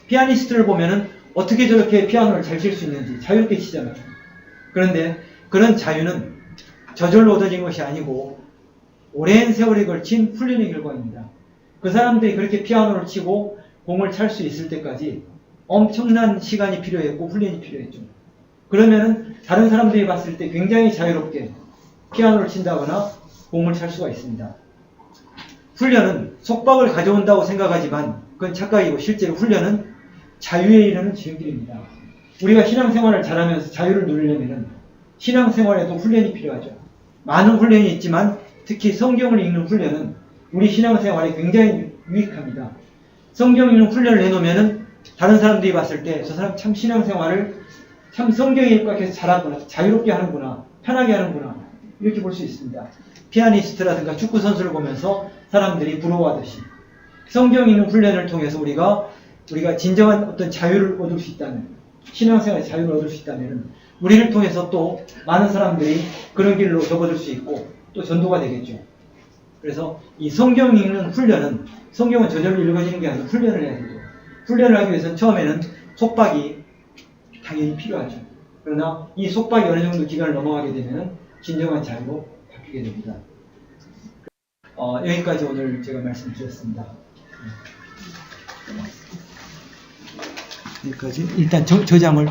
피아니스트를 보면은 어떻게 저렇게 피아노를 잘 칠 수 있는지 자유롭게 치잖아요. 그런데 그런 자유는 저절로 얻어진 것이 아니고 오랜 세월에 걸친 훈련의 결과입니다. 그 사람들이 그렇게 피아노를 치고 공을 찰 수 있을 때까지 엄청난 시간이 필요했고 훈련이 필요했죠. 그러면은 다른 사람들이 봤을 때 굉장히 자유롭게 피아노를 친다거나 공을 찰 수가 있습니다. 훈련은 속박을 가져온다고 생각하지만 그건 착각이고 실제로 훈련은 자유에 이르는 지름길입니다. 우리가 신앙생활을 잘하면서 자유를 누리려면 신앙생활에도 훈련이 필요하죠. 많은 훈련이 있지만 특히 성경을 읽는 훈련은 우리 신앙생활에 굉장히 유익합니다. 성경 읽는 훈련을 해놓으면은 다른 사람들이 봤을 때 저 사람 참 신앙생활을 참 성경에 입각해서 잘하구나, 자유롭게 하는구나, 편하게 하는구나 이렇게 볼 수 있습니다. 피아니스트라든가 축구 선수를 보면서 사람들이 부러워하듯이 성경 읽는 훈련을 통해서 우리가 진정한 어떤 자유를 얻을 수 있다면, 신앙생활의 자유를 얻을 수 있다면 우리를 통해서 또 많은 사람들이 그런 길로 접어들 수 있고 또 전도가 되겠죠. 그래서 이 성경 읽는 훈련은 성경은 저절로 읽어지는 게 아니라 훈련을 해야 되고, 훈련을 하기 위해서는 처음에는 속박이 당연히 필요하죠. 그러나 이 속박이 어느 정도 기간을 넘어가게 되면 진정한 자유로 바뀌게 됩니다. 여기까지 오늘 제가 말씀드렸습니다. 여기까지 일단 저장을